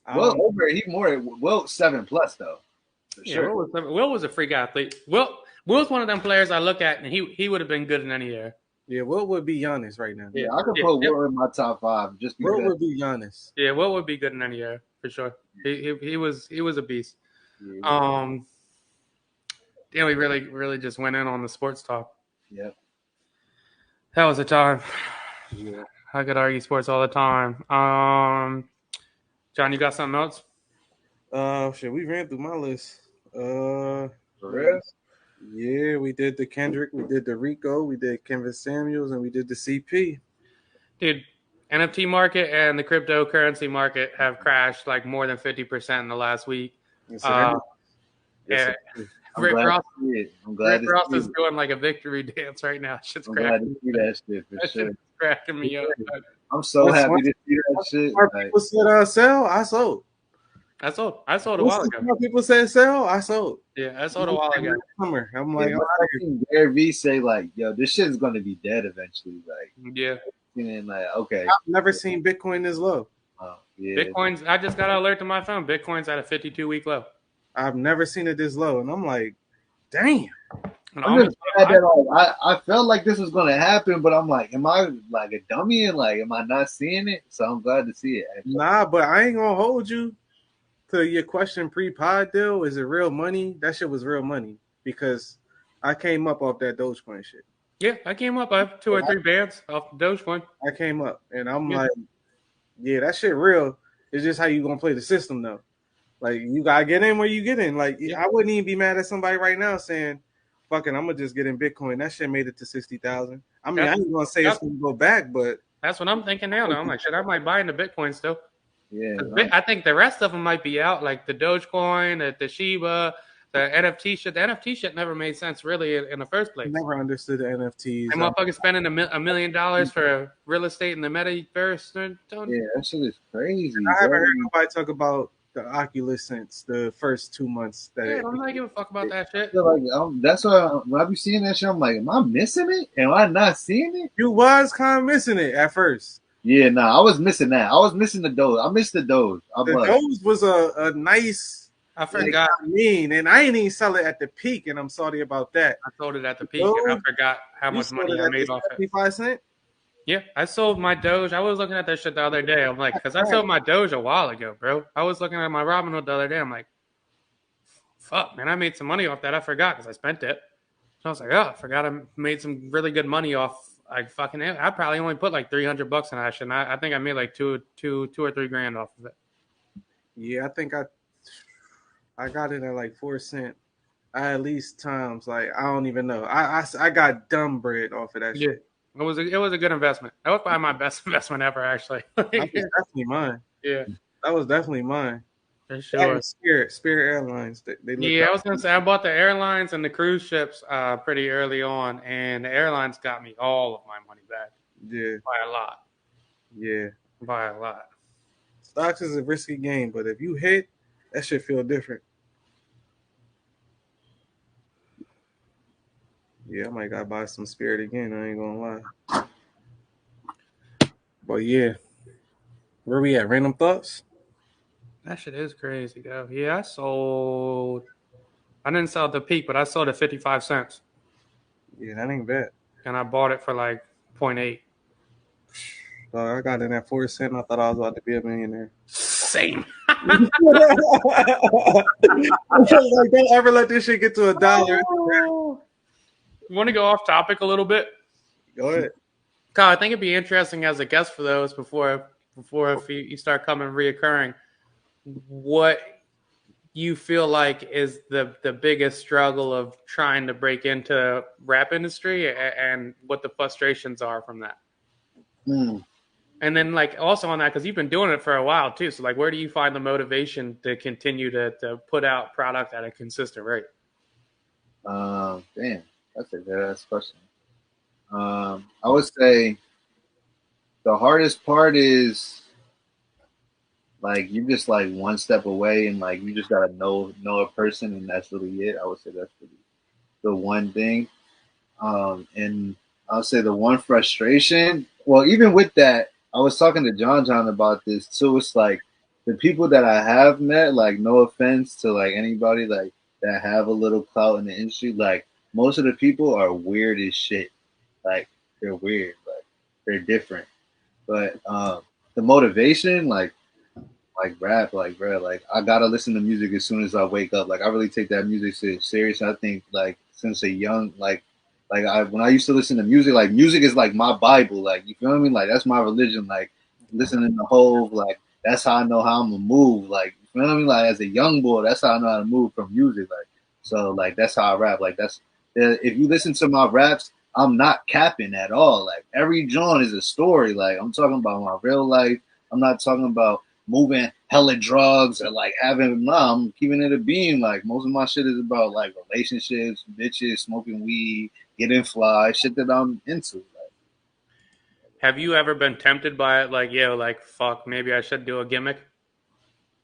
I Will don't- over. He more. Will 7+ though. For Yeah, sure. Will was a freak athlete. Will's one of them players I look at, and he would have been good in any year. Yeah, Will would be Giannis right now. Yeah, I could put Will in my top 5 just because. Will would be Giannis. Yeah, Will would be good in any year for sure. He was a beast. Yeah. Yeah, we really just went in on the sports talk. Yep. That was a time. Yeah. I could argue sports all the time. John, you got something else? Shit, we ran through my list. For real? Yeah, we did the Kendrick, we did the Rico, we did Kevin Samuels, and we did the CP. Dude, NFT market and the cryptocurrency market have crashed like more than 50% in the last week. Yeah. I'm Rick glad Ross, to see it. I'm glad Rick Ross to is see it. doing like a victory dance right now. Shit's I'm glad to cracking. see that shit for That sure. shit's cracking me up. I'm so That's happy what- to see that shit. More Like, people said sell, I sold. I sold a while ago. More people said sell, I sold. Yeah, I sold a while ago. Summer. I'm like, yeah, I seen Gary V say like, "Yo, this shit is gonna be dead eventually." Like, Yeah. and then like, okay, I've never seen Bitcoin this low. yeah, Bitcoin's, I just got an alert to my phone. Bitcoin's at a 52-week low. I've never seen it this low, and I'm like, damn. And I'm just glad that like, I felt like this was gonna happen, but I'm like, am I like a dummy and like, am I not seeing it? So I'm glad to see it. Actually. Nah, but I ain't gonna hold you to your question pre-pod deal. Is it real money? That shit was real money because I came up off that Dogecoin shit. Yeah, I came up. I have 2 or 3 bands off Dogecoin. I came up and I'm Yeah. like, yeah, that shit real. It's just how you gonna play the system though. Like you gotta get in where you get in. Like I wouldn't even be mad at somebody right now saying, "Fucking, I'm gonna just get in Bitcoin." That shit made it to 60,000. I mean, I ain't gonna say it's gonna go back, but That's what I'm thinking now. Though. I'm like, shit, I might buy into Bitcoin still. Yeah, I think the rest of them might be out, like the Dogecoin, the Shiba, the NFT shit. The NFT shit never made sense really in the first I place. never understood the NFTs. And motherfuckers spending $1 million for real estate in the metaverse. yeah, that shit is crazy. I haven't bro. heard nobody talk about the Oculus since the first 2 months. Yeah, I'm not giving a fuck about that shit. I feel like that's why when I be seeing that shit, I'm like, am I missing it? Am I not seeing it? You was kind of missing it at first. Yeah, nah, I was missing that. I was missing the Doge. I missed the Doge. I The was. Doge was a nice. I forgot. And I ain't even sell it at the peak, and I'm sorry about that. I sold it at the peak, and I forgot how You much sold money it I at made off it. 75 cents. Yeah, I sold my Doge. I was looking at that shit the other day. I'm like, because I sold my Doge a while ago, bro. I was looking at my Robinhood the other day. I'm like, fuck, man, I made some money off that. I forgot because I spent it. So I was like, oh, I forgot I made some really good money off. Like fucking, I probably only put like $300 in that shit. And I think I made like two or 3 grand off of it. Yeah, I think I got it at like 4 cents. I at least times like I don't even know. I got dumb bread off of that Yeah, shit. it was a good investment. That was probably my best investment ever, actually. That was definitely mine. Yeah, That was definitely mine. for That sure. and Spirit Airlines. They looked Yeah, I out. was gonna say I bought the airlines and the cruise ships pretty early on, and the airlines got me all of my money back Yeah, by a lot. yeah. By a lot. Stocks is a risky game, but if you hit, that shit feel different. Yeah, I might gotta buy some Spirit again. I ain't gonna lie. But yeah, where we at? Random thoughts? That shit is crazy, though. Yeah, I didn't sell at the peak, but I sold at 55 cents, Yeah, that ain't bad. and I bought it for like 0.8. I got in at 4 cents. I thought I was about to be a millionaire. Same. Like, don't ever let this shit get to $1. You want to go off topic a little bit? Go ahead. Kyle, I think it'd be interesting as a guest for those before if you start coming reoccurring. What you feel like is the biggest struggle of trying to break into rap industry and what the frustrations are from that. And then like also on that, because you've been doing it for a while too. So like where do you find the motivation to continue to put out product at a consistent rate? Damn. That's a good ass question. I would say the hardest part is like you just like one step away and like you just gotta know a person and that's really it. I would say that's really the one thing. And I'll say the one frustration. Well, even with that, I was talking to Jonjon about this too. It's like the people that I have met, like no offense to like anybody like that have a little clout in the industry, like most of the people are weird as shit. Like they're weird, like they're different. But the motivation, like rap, like bro, like I gotta listen to music as soon as I wake up. Like I really take that music serious. I think like since a young like I when I used to listen to music, like music is like my Bible. Like you feel me? Like that's my religion. Like listening to whole like that's how I know how I'm gonna move. Like you feel me? Like as a young boy, that's how I know how to move from music. Like so like that's how I rap. Like that's if you listen to my raps, I'm not capping at all. Like every joint is a story. Like I'm talking about my real life. I'm not talking about moving hella drugs or like having I'm keeping it a beam. Like most of my shit is about like relationships, bitches, smoking weed, getting fly, shit that I'm into. Like Have you ever been tempted by it? Like, yo, like, fuck, maybe I should do a gimmick?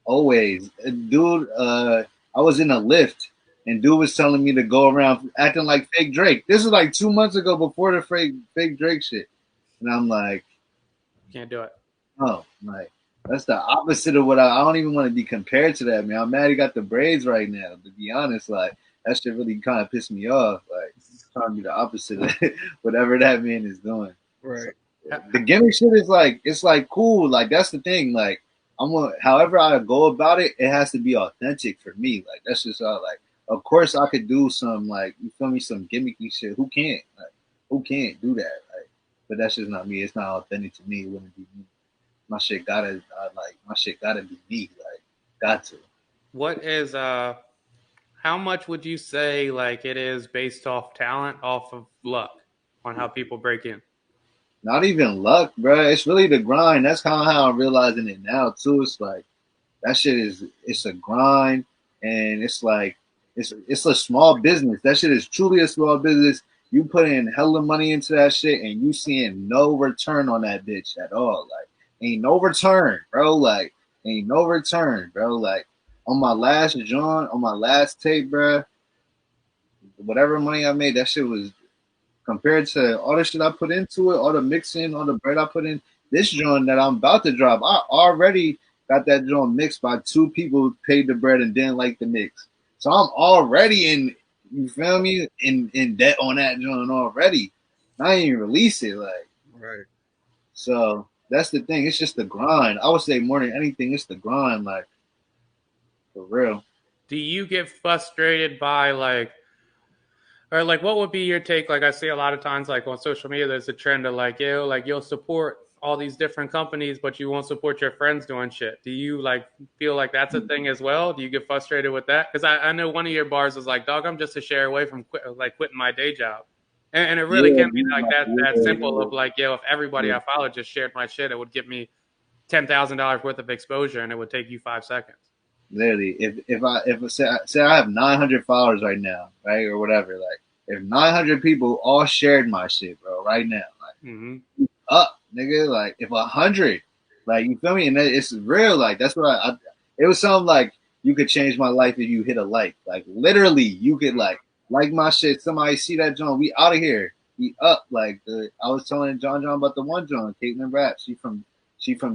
always. Dude, I was in a lift and dude was telling me to go around acting like fake Drake. This is like 2 months ago before the fake Drake shit. And I'm like, Can't do it. oh, like that's the opposite of what I don't even want to be compared to that, man. I'm mad he got the braids right now. To be honest, like that shit really kind of pissed me off. Like it's trying to be the opposite of whatever that man is doing. Right. So, the gimmick shit is like it's like cool. Like that's the thing. Like I'm gonna, however I go about it, it has to be authentic for me. Like that's just all. Like of course I could do some like you feel me some gimmicky shit. Who can't? Like who can't do that? Like but that's just not me. It's not authentic to me. It wouldn't be me. My shit gotta be me. Like got to. What is, how much would you say, like, it is based off talent, off of luck, on how people break in? Not even luck, bro. It's really the grind. That's kind of how I'm realizing it now too. It's like that shit is it's a grind, and it's like it's a small business. That shit is truly a small business. You put in hella money into that shit, and you seeing no return on that bitch at all. Like ain't no return, bro. Like ain't no return, bro. Like on my last joint, on my last tape, bro. Whatever money I made, that shit was compared to all the shit I put into it, all the mixing, all the bread I put in. This joint that I'm about to drop, I already got that joint mixed by two people who paid the bread and didn't like the mix. So I'm already in, you feel me, in debt on that joint already. I ain't even release it, like. Right. So that's the thing. It's just the grind. I would say more than anything, it's the grind, like for real. Do you get frustrated by, like, or like, what would be your take? Like, I see a lot of times, like on social media, there's a trend of like, yo, like you'll support all these different companies, but you won't support your friends doing shit. Do you like feel like that's a thing as well? Do you get frustrated with that? Because I know one of your bars was like, dog, I'm just a share away from quitting my day job. And it really Yeah, can be like that simple of like, yo, if everybody yeah. I follow just shared my shit, it would give me $10,000 worth of exposure, and it would take you 5 seconds. Literally, if say I have 900 followers right now, right, or whatever, like if 900 people all shared my shit, bro, right now, like up, nigga, like if 100, like you feel me, and it's real, like that's what it was something like you could change my life if you hit a like literally you could like my shit. Somebody see that John, we out of here, we up, like I was telling Jonjon about the one John, Caitlin Rap, she from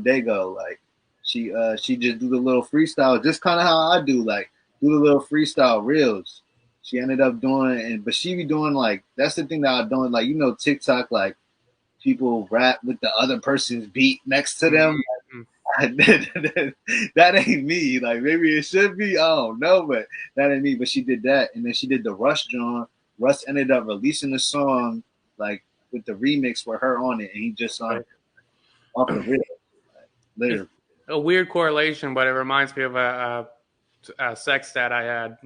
Dago, like. She just do the little freestyle, just kind of how I do, like do the little freestyle reels. She ended up doing, but she be doing like that's the thing that I'm doing, like TikTok, like people rap with the other person's beat next to them. That ain't me. Like maybe it should be, I don't know, but that ain't me. But she did that, and then she did the Rush John. Russ ended up releasing the song like with the remix with her on it, and he just sung off the reel, like, literally. A weird correlation, but it reminds me of a sex stat I had.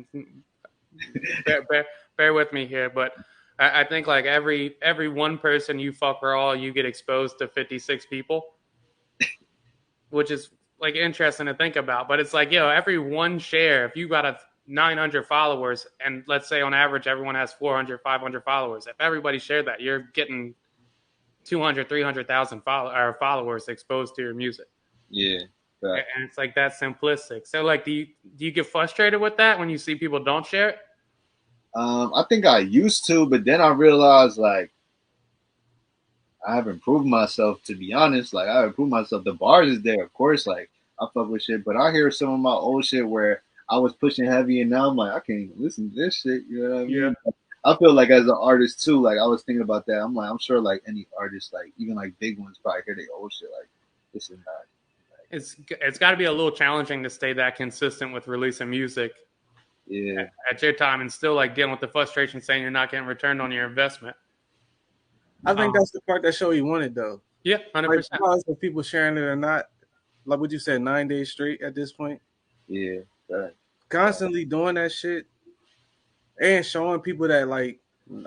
bear with me here, but I think like every one person you fuck or all, you get exposed to 56 people, which is like interesting to think about. But it's like, every one share, if you got 900 followers, and let's say on average everyone has 400, 500 followers. If everybody shared that, you're getting 200, 300,000 followers exposed to your music. Yeah. Right. And it's like that simplistic. So like, do you get frustrated with that when you see people don't share it? I think I used to, but then I realized like I have improved myself. To be honest, like I have improved myself. The bars is there, of course. Like I fuck with shit, but I hear some of my old shit where I was pushing heavy, and now I'm like I can't even listen to this shit. You know what I mean? Yeah. I feel like as an artist too. Like I was thinking about that. I'm like I'm sure like any artist, like even like big ones, probably hear their old shit. Like this is not. It's got to be a little challenging to stay that consistent with releasing music. Yeah. At your time, and still like dealing with the frustration saying you're not getting returned on your investment. I think that's the part that show you wanted though. Yeah, 100%. Regardless of people sharing it or not, like what you said, 9 days straight at this point. Yeah. Right. Constantly doing that shit and showing people that like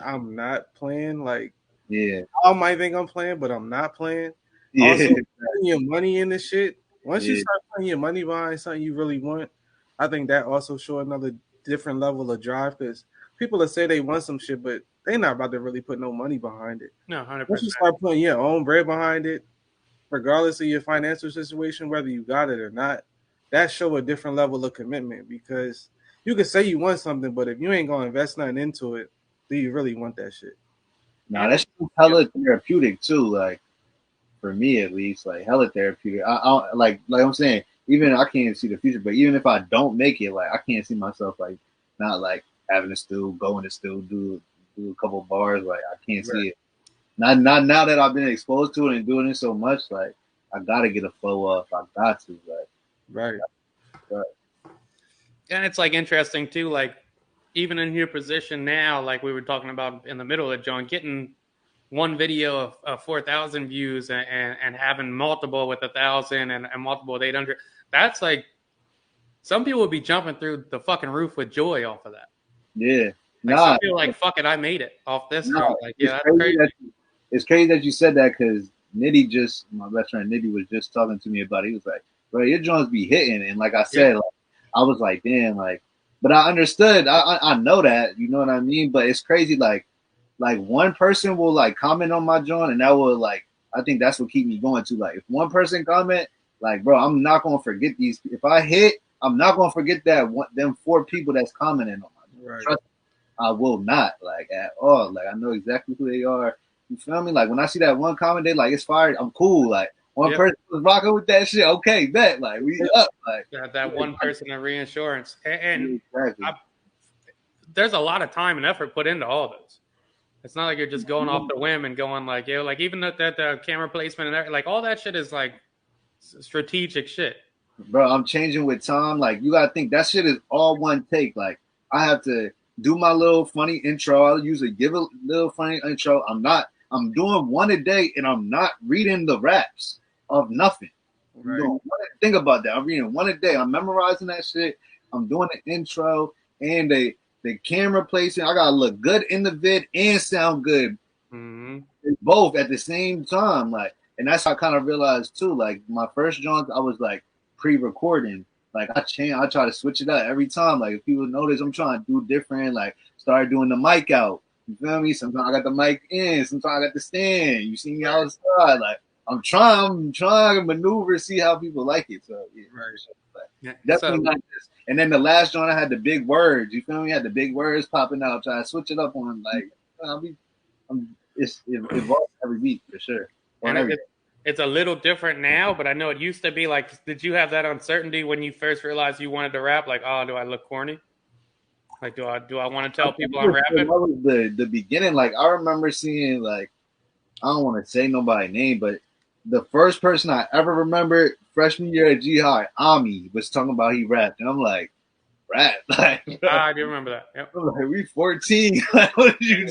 I'm not playing. Like Yeah. I might think I'm playing, but I'm not playing. Yeah. Also, putting your money in this shit. Once you Yeah. start putting your money behind something you really want, I think that also show another different level of drive because people that say they want some shit, but they're not about to really put no money behind it. No, 100%. Once you start putting your own bread behind it, regardless of your financial situation, whether you got it or not, that show a different level of commitment because you can say you want something, but if you ain't gonna invest nothing into it, do you really want that shit? Nah, that's hella therapeutic too. Like for me at least, like hella therapeutic. I like I'm saying, even I can't see the future, but even if I don't make it, like I can't see myself like not like having to still go in the still do a couple bars. Like I can't see it. Not now that I've been exposed to it and doing it so much. Like I gotta get a flow up. I got to. Like Right. And it's like interesting too, like even in your position now, like we were talking about in the middle of John, getting one video of 4,000 views and having multiple with 1,000 and multiple with 800. That's like, some people would be jumping through the fucking roof with joy off of that. Yeah. Like some people are like, fuck it, I made it off this. Like, yeah, that's crazy. It's crazy that you said that because my best friend Nitty was just talking to me about it. He was like, bro, your joints be hitting. And like I said, like, I was like, damn, like, but I understood. I know that, you know what I mean? But it's crazy, like one person will like comment on my joint and that will like, I think that's what keep me going too. Like if one person comment, like, bro, I'm not going to forget these. If I hit, I'm not going to forget them 4 people that's commenting on my joint. Trust me, I will not, like, at all. Like, I know exactly who they are. You feel me? Like, when I see that one comment, they like, it's fired. I'm cool. Like, one person was rocking with that shit. Okay, bet. Like, we up. Like, that one person in reinsurance. And exactly. There's a lot of time and effort put into all those. It's not like you're just going off the whim and going like, yo, like even the camera placement and everything, like all that shit is like strategic shit. Bro, I'm changing with time. Like, you got to think that shit is all one take. Like, I have to do my little funny intro. I'll usually give a little funny intro. I'm doing one a day and I'm not reading the raps of nothing. Right. Think about that. I'm reading one a day. I'm memorizing that shit. I'm doing the intro and the camera placement. I gotta look good in the vid and sound good. Both at the same time. Like, and that's how I kind of realized too. Like my first joint, I was like pre-recording. Like I try to switch it up every time. Like if people notice I'm trying to do different, like start doing the mic out. You feel me? Sometimes I got the mic in, sometimes I got the stand. You see me outside. Like I'm trying to maneuver, see how people like it. So definitely not this. And then the last joint I had the big words. You feel me? I had the big words popping out. Try to switch it up on like it evolves every week for sure. And it's a little different now, but I know it used to be like, did you have that uncertainty when you first realized you wanted to rap? Like, oh, do I look corny? Like, do I want to tell people I'm rapping? That was the beginning. Like, I remember seeing, like, I don't want to say nobody's name, but the first person I ever remembered freshman year at G High, Ami, was talking about he rapped. And I'm like, rap? Like, I do remember that. Yep. I'm like, we 14. Like, what did you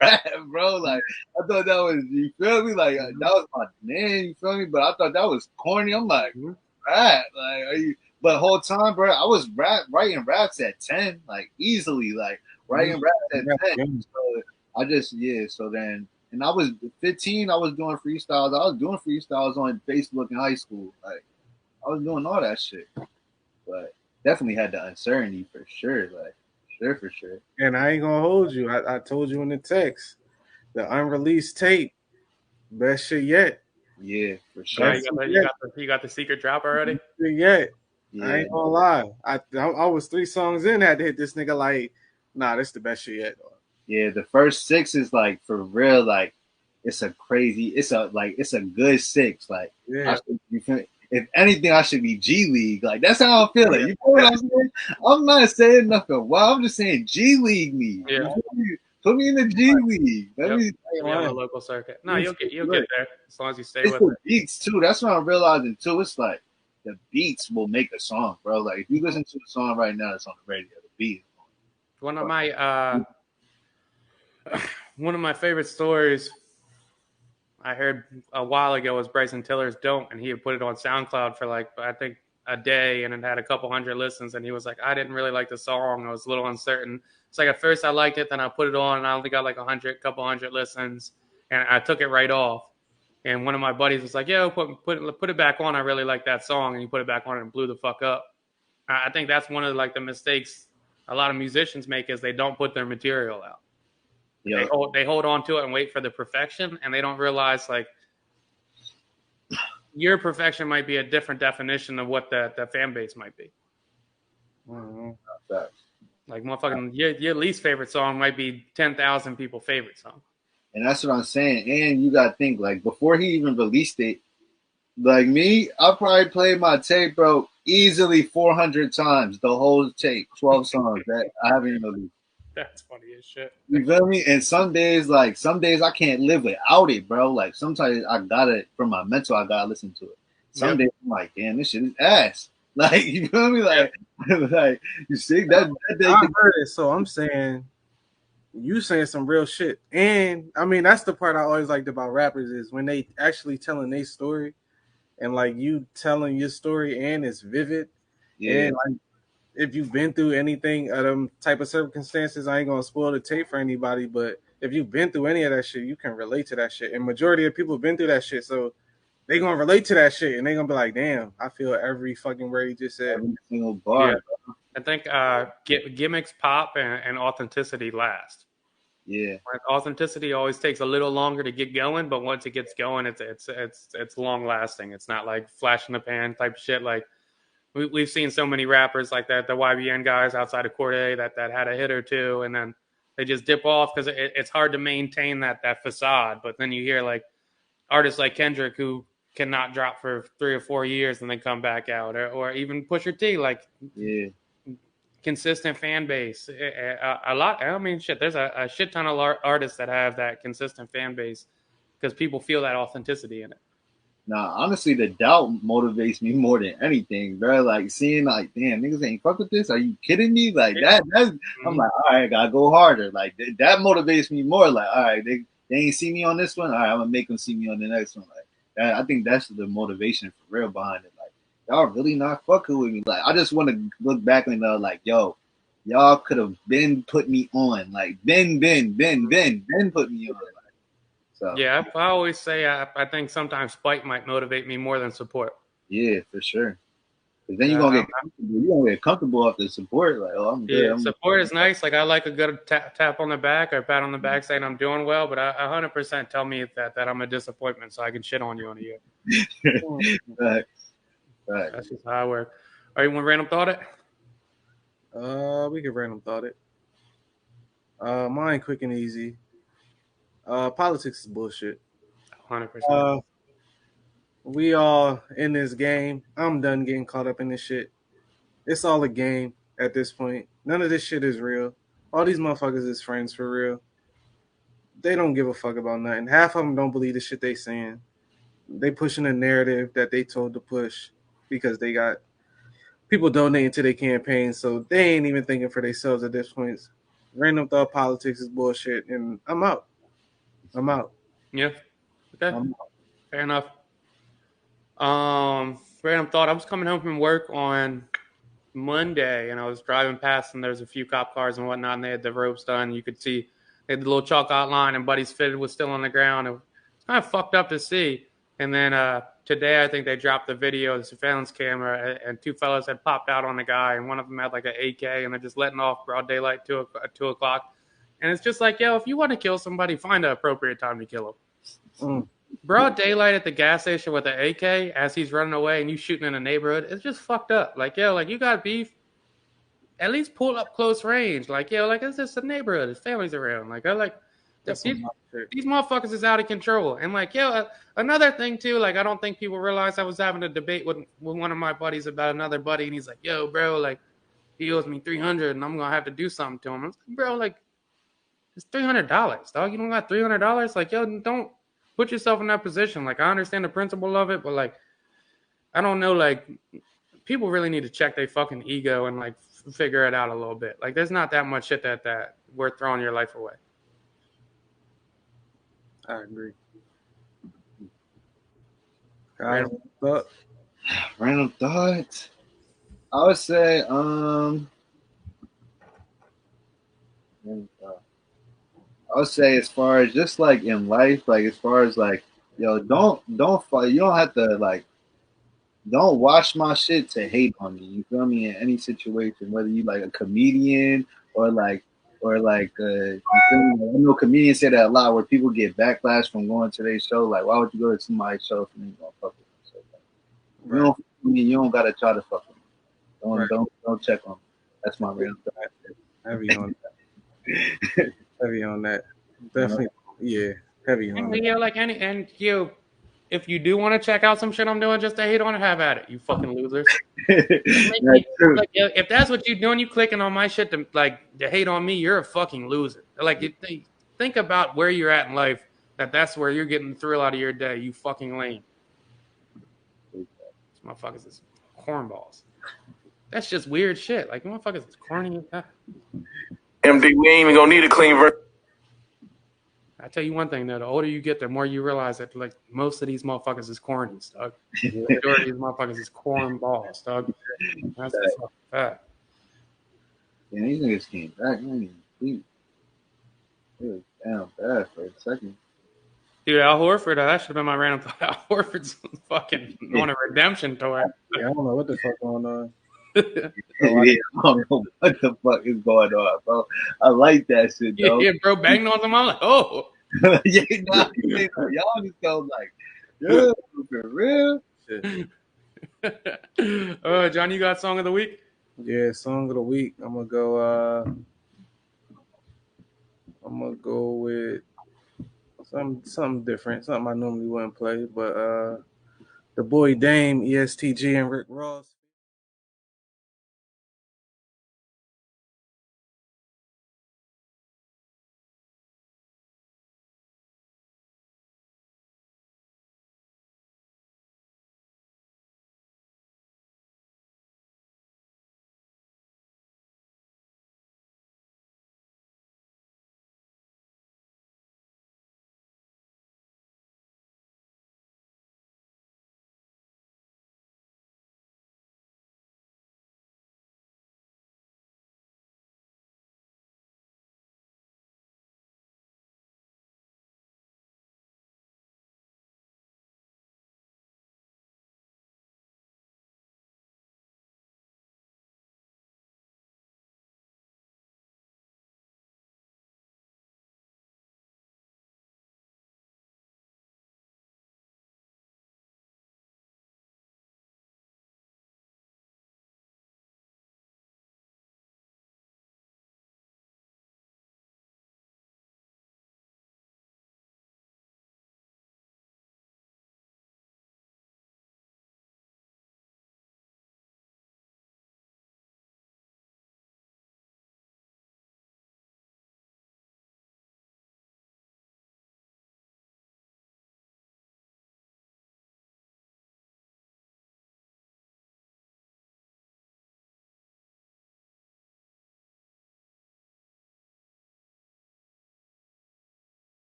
rap, bro? Like, I thought that was, you feel me? Like, that was my name, you feel me? But I thought that was corny. I'm like, rap? Like, are you? But the whole time, bro, I was writing raps at 10, like easily, like writing raps at 10. So I just, so then, and I was 15, I was doing freestyles. I was doing freestyles on Facebook in high school. Like, I was doing all that shit. But definitely had the uncertainty for sure. Like, for sure. And I ain't gonna hold you. I told you in the text, the unreleased tape, best shit yet. Yeah, for Yeah, sure. you got the secret drop already. Best shit yet. Yeah, I ain't gonna lie. I was 3 songs in, had to hit this nigga like, nah, this the best shit yet. yeah. The first 6 is like for real. Like, it's a good 6. Like, Yeah. if anything, I should be G League. Like, that's how I'm feeling. You know what I'm saying? I'm not saying nothing. Well, I'm just saying G League me. Yeah. Put me in the G League. Let Yep. me. Yeah, on the local circuit. No, you'll get there as long as you stay It's with the it. beats too. That's what I'm realizing too. It's like the beats will make a song, bro. Like, if you listen to a song right now that's on the radio, the beat. One of my favorite stories I heard a while ago was Bryson Tiller's "Don't," and he had put it on SoundCloud for like I think a day, and it had a couple hundred listens. And he was like, "I didn't really like the song. I was a little uncertain. It's like at first I liked it, then I put it on, and I only got like couple hundred listens, and I took it right off." And one of my buddies was like, "Yo, put it back on. I really like that song." And he put it back on and blew the fuck up. I think that's one of like the mistakes a lot of musicians make is they don't put their material out. Yeah. They hold on to it and wait for the perfection, and they don't realize like your perfection might be a different definition of what the fan base might be. Mm-hmm. Like motherfucking your least favorite song might be 10,000 people's favorite song. And that's what I'm saying. And you gotta think, like, before he even released it, like me, I probably played my tape, bro, easily 400 times. The whole tape, 12 songs that I haven't even released. That's funny as shit. You feel me? And some days I can't live without it, bro. Like, sometimes I gotta, from my mental, I gotta listen to it. Some days I'm like, damn, this shit is ass. Like, you feel me? Like, like you see that day. I heard it, so I'm saying you saying some real shit. And I mean, that's the part I always liked about rappers is when they actually telling their story, and like you telling your story and it's vivid. Yeah. And like if you've been through anything of them type of circumstances, I ain't gonna spoil the tape for anybody, but if you've been through any of that shit, you can relate to that shit. And majority of people have been through that shit, so they gonna relate to that shit, and they gonna be like, "Damn, I feel every fucking word you just said." Every single bar. Yeah. I think gimmicks pop and authenticity last. Yeah. Like, authenticity always takes a little longer to get going, but once it gets going, it's long lasting. It's not like flash in the pan type of shit. Like we've seen so many rappers like that, the YBN guys outside of Corday that had a hit or two, and then they just dip off because it's hard to maintain that facade. But then you hear like artists like Kendrick who cannot drop for 3 or 4 years and then come back out, or even Pusha T, like consistent fan base. A lot. I mean, shit. There's a shit ton of artists that have that consistent fan base because people feel that authenticity in it. Nah, honestly, the doubt motivates me more than anything, bro. Like seeing, like, damn, niggas ain't fuck with this. Are you kidding me? Like that. I'm like, all right, gotta go harder. Like that motivates me more. Like, all right, they ain't see me on this one. All right, I'm gonna make them see me on the next one. Like that. I think that's the motivation for real behind it. Like, y'all really not fucking with me. Like, I just want to look back and know, like, yo, y'all could have been put me on. Like, been put me on. So, yeah, I always say I think sometimes spite might motivate me more than support. Yeah, for sure. Because then you're gonna get comfortable. You're gonna get comfortable off the support. Like, oh, I'm good. Yeah, support is nice. Like I like a good tap on the back or pat on the back saying I'm doing well. But 100% tell me that I'm a disappointment, so I can shit on you in a year. Right. That's just how I work. Are you want random thought it? We can random thought it. Mine quick and easy. Politics is bullshit. 100%. We all in this game. I'm done getting caught up in this shit. It's all a game at this point. None of this shit is real. All these motherfuckers is friends for real. They don't give a fuck about nothing. Half of them don't believe the shit they saying. They pushing a narrative that they told to push because they got people donating to their campaign, so they ain't even thinking for themselves at this point. Random thought politics is bullshit, and I'm out. Yeah. Okay. Fair enough. Random thought. I was coming home from work on Monday, and I was driving past, and there's a few cop cars and whatnot, and they had the ropes done. You could see they had the little chalk outline, and Buddy's fitted was still on the ground. It was kind of fucked up to see. And then today, I think they dropped the video, the surveillance camera, and two fellas had popped out on the guy, and one of them had like an AK, and they're just letting off broad daylight, 2 o'clock. And it's just like, yo, if you want to kill somebody, find an appropriate time to kill them. Broad daylight at the gas station with an AK as he's running away, and you shooting in a neighborhood, it's just fucked up. Like, yo, like you got beef, at least pull up close range. Like, yo, like it's just a neighborhood, his family's around. Like, I like. These motherfuckers is out of control. And like, yo, another thing too, like I don't think people realize I was having a debate with one of my buddies about another buddy, and he's like, yo, bro, like he owes me $300 and I'm gonna have to do something to him. I was like, bro, like it's $300, dog. You don't got $300? Like, yo, don't put yourself in that position. Like, I understand the principle of it, but like I don't know, like people really need to check their fucking ego and like figure it out a little bit. Like there's not that much shit that worth throwing your life away. I agree. Random Random thoughts. I would say, as far as just like in life, like as far as like, yo, don't fight. You don't have to like, don't watch my shit to hate on me. You feel me? In any situation, whether you like a comedian or like you feel me? I know comedians say that a lot, where people get backlash from going to their show. Like, why would you go to somebody's show if you ain't gonna fuck with them? So, like, you don't, you don't gotta try to fuck with them. Don't check on them. That's my real thought. Heavy on that. Heavy on that. Definitely, yeah. Heavy on that. Yeah, like if you do want to check out some shit I'm doing just to hate on it, have at it, you fucking losers. That's true. Like, if that's what you're doing, you clicking on my shit to hate on me, you're a fucking loser. Like, think about where you're at in life. That's where you're getting the thrill out of your day. You fucking lame. These motherfuckers is cornballs. That's just weird shit. Like, motherfuckers is corny. MD, we ain't even gonna need a clean version. I tell you one thing though, the older you get, the more you realize that like most of these motherfuckers is corny, dog. The majority of these motherfuckers is cornballs, dog. That's the fucking fact. Yeah, these niggas came back, man. It was down bad for a second. Dude, Al Horford, that should have been my random thought. Al Horford's fucking on a redemption tour. Yeah, I don't know what the fuck going on. Yeah, I don't know what the fuck is going on, bro. I like that shit, though. Yeah, bro, banged on some. I'm like, oh. Yeah, nah, y'all just go like, yeah, for real. John, you got song of the week? Yeah, song of the week. I'm gonna go with something different, something I normally wouldn't play, but the boy Dame, ESTG, and Rick Ross.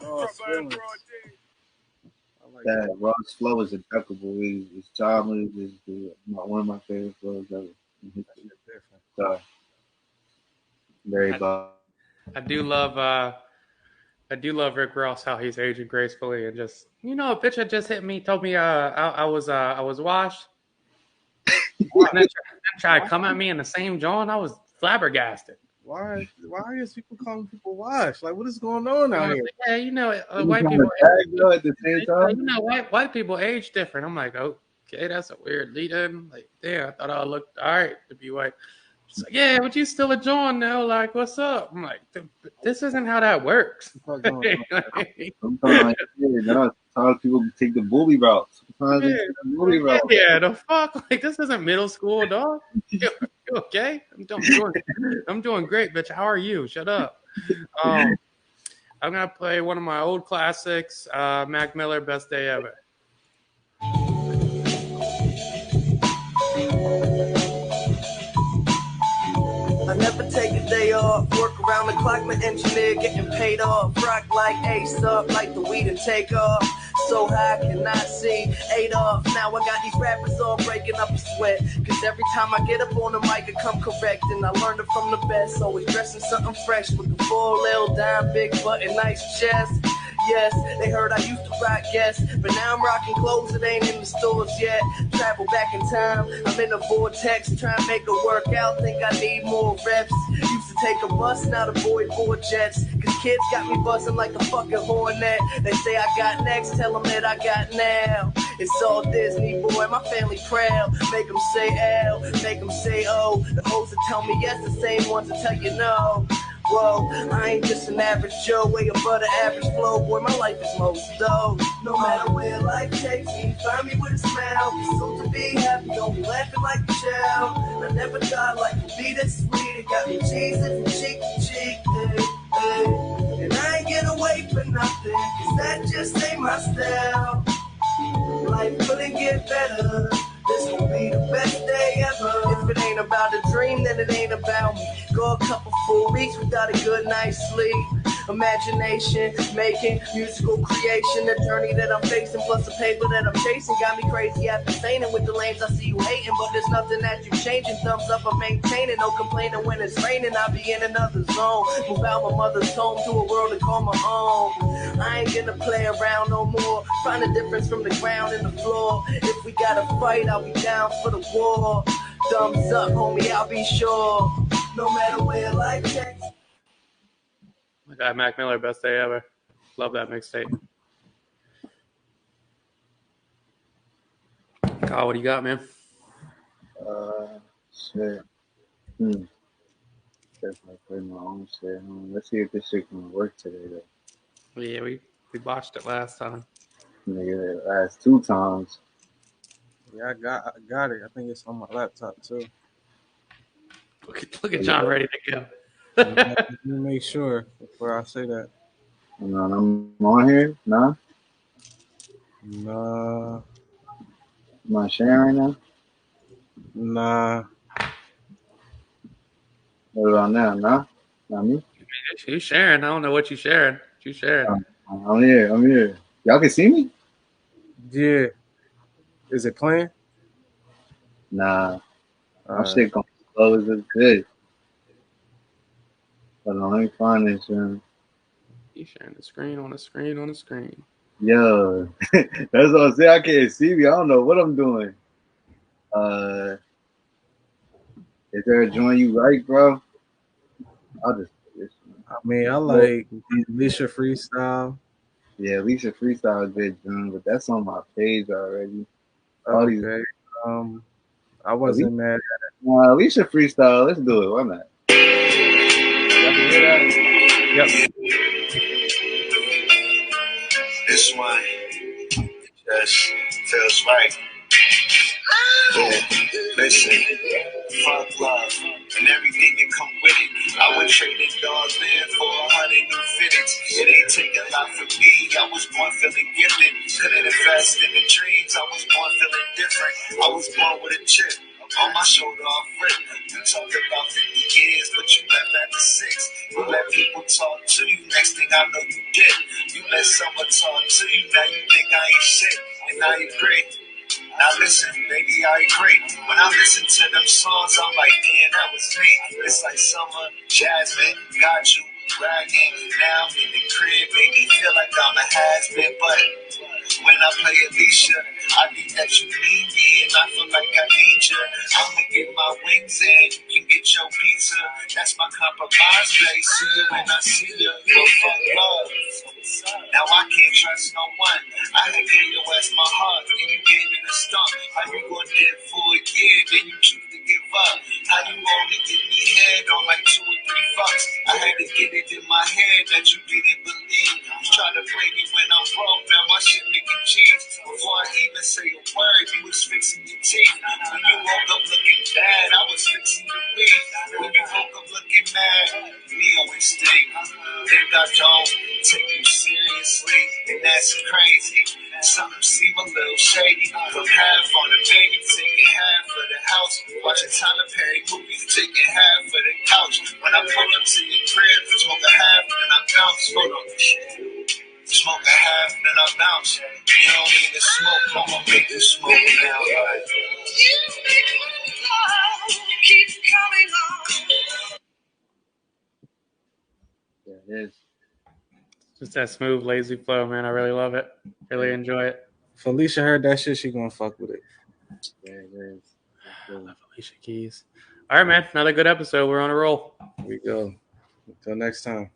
Ross feelings. I like That that. Ross flow is impeccable. His childhood is one of my favorite flows ever. That shit different. So, very I, bad. I do love Rick Ross, how he's aging gracefully and just a bitch had just hit me, told me I was washed, and then tried to come at me in the same joint. I was flabbergasted. Why is people calling people wash? Like, what is going on out here? Yeah, white people At the same time. white people age different. I'm like, okay, that's a weird lead-in. Like, damn, I thought I looked all right to be white. She's like, yeah, but you still a John now. Like, what's up? I'm like, this isn't how that works. Sometimes people take the bully route. Sometimes they take the bully route. Yeah, the fuck? Like, this isn't middle school, dog. You okay? I'm doing great, bitch. How are you? Shut up. I'm gonna play one of my old classics, Mac Miller, Best Day Ever. I never take a day off, work around the clock, my engineer getting paid off. Rock like Ace up, like the weed and take off. So high, I cannot see Adolf. Now I got these rappers all breaking up a sweat. Cause every time I get up on the mic, I come correct. And I learned it from the best. Always dressing something fresh with the full little dime, big butt and nice chest. Yes, they heard I used to rock, yes, but now I'm rocking clothes that ain't in the stores yet. Travel back in time, I'm in a vortex, trying to make it work out, think I need more reps. Used to take a bus, now to avoid 4 jets, cause kids got me buzzing like a fucking hornet. They say I got next, tell them that I got now. It's all Disney, boy, my family proud. Make them say L, make them say O. The hoes that tell me yes, the same ones that tell you no. Whoa, I ain't just an average Joe, way above the average flow. Boy, my life is most dope. No matter where life takes me, find me with a smile. Be so to be happy, don't be laughing like a child. I never thought life would be that sweet. It got me cheesing from cheek to cheek, hey, hey. And I ain't get away for nothing, cause that just ain't my style. Life couldn't get better. This will be the best day ever. If it ain't about a dream, then it ain't about me. Go a couple full weeks without a good night's sleep. Imagination, making musical creation. The journey that I'm facing, plus the paper that I'm chasing, got me crazy after saying it with the lanes. I see you hating, but there's nothing that you changing. Thumbs up, I'm maintaining. No complaining when it's raining. I'll be in another zone. Move out my mother's home to a world to call my own. I ain't gonna play around no more. Find a difference from the ground and the floor. If we gotta fight, I'll be down for the war. Thumbs up, homie, I'll be sure. No matter where life takes. My guy Mac Miller, Best Day Ever. Love that mixtape. Kyle, what do you got, man? Shit. Definitely play my own shit. Let's see if this shit can work today, though. Yeah, we botched it last time. Nigga, last 2 times. Yeah, I got it. I think it's on my laptop too. Look at John ready to go. Let me make sure before I say that. No, I'm on here? Nah? Nah. Am I sharing right now? Nah. What about now? Nah? Not me? You sharing. I don't know what you sharing. You sharing. I'm here. Y'all can see me? Yeah. Is it playing? Nah. My shit going slow as it's good. Hold on, let me find this, man. You sharing the screen on the screen on the screen. Yo, that's what I'm saying. I can't see me. I don't know what I'm doing. Is there a joint you like, bro? I'll just do this one. I mean, I like Alicia Freestyle. Yeah, Alicia Freestyle is good, John, but that's on my page already. Okay. I wasn't mad at it. Alicia Freestyle, let's do it. Why not? Y'all can hear that? Yep. This one just feels right. Yeah, listen, fuck love and everything that come with it. I would trade it all in for 100 new fittings. It ain't taking a lot from me. I was born feeling gifted. Couldn't invest in the dreams. I was born feeling different. I was born with a chip on my shoulder off rip. You talked about 50 years, but you left after 6. You let people talk to you. Next thing I know, you did. You let someone talk to you. Now you think I ain't shit, and I agree. Now listen, baby, I agree. When I listen to them songs, I'm like, damn, that was me. It's like summer, Jasmine, got you bragging. Now I'm in the crib, baby, feel like I'm a has-been, but when I play Alicia, I think that you need me, and I feel like I need you. I'ma get my wings in, you can get your pizza. That's my compromise, babe. See you when I see you. Yo, fuck love. Now I can't trust no one. I had gave your ass my heart, and you gave it a stump. How you gonna live for a year, then you choose to give up? How you only give me head on like 2 or 3 fucks? I had to get it in my head that you didn't believe. You try to play me when I'm broke, now my shit making cheese. Before I even say a word, you was fixing your teeth. When you woke up looking bad, I was fixing your weed. When you woke up looking mad, me always think I don't take you seriously, and that's crazy. Something seem a little shady. Put half on the baby, taking half for the house. Watching Tyler Perry movies, taking half for the couch. When I pull up to your crib, smoke a half, then I bounce. Hold on. Smoke a half, then I bounce. You don't even smoke, I'ma make you smoke now. Like. Keep coming on. Yeah, it is. Just that smooth, lazy flow, man. I really love it. Really enjoy it. Felicia heard that shit, she gonna fuck with it. Yeah, it is. I love Alicia Keys. All right, man. Another good episode. We're on a roll. Here we go. Until next time.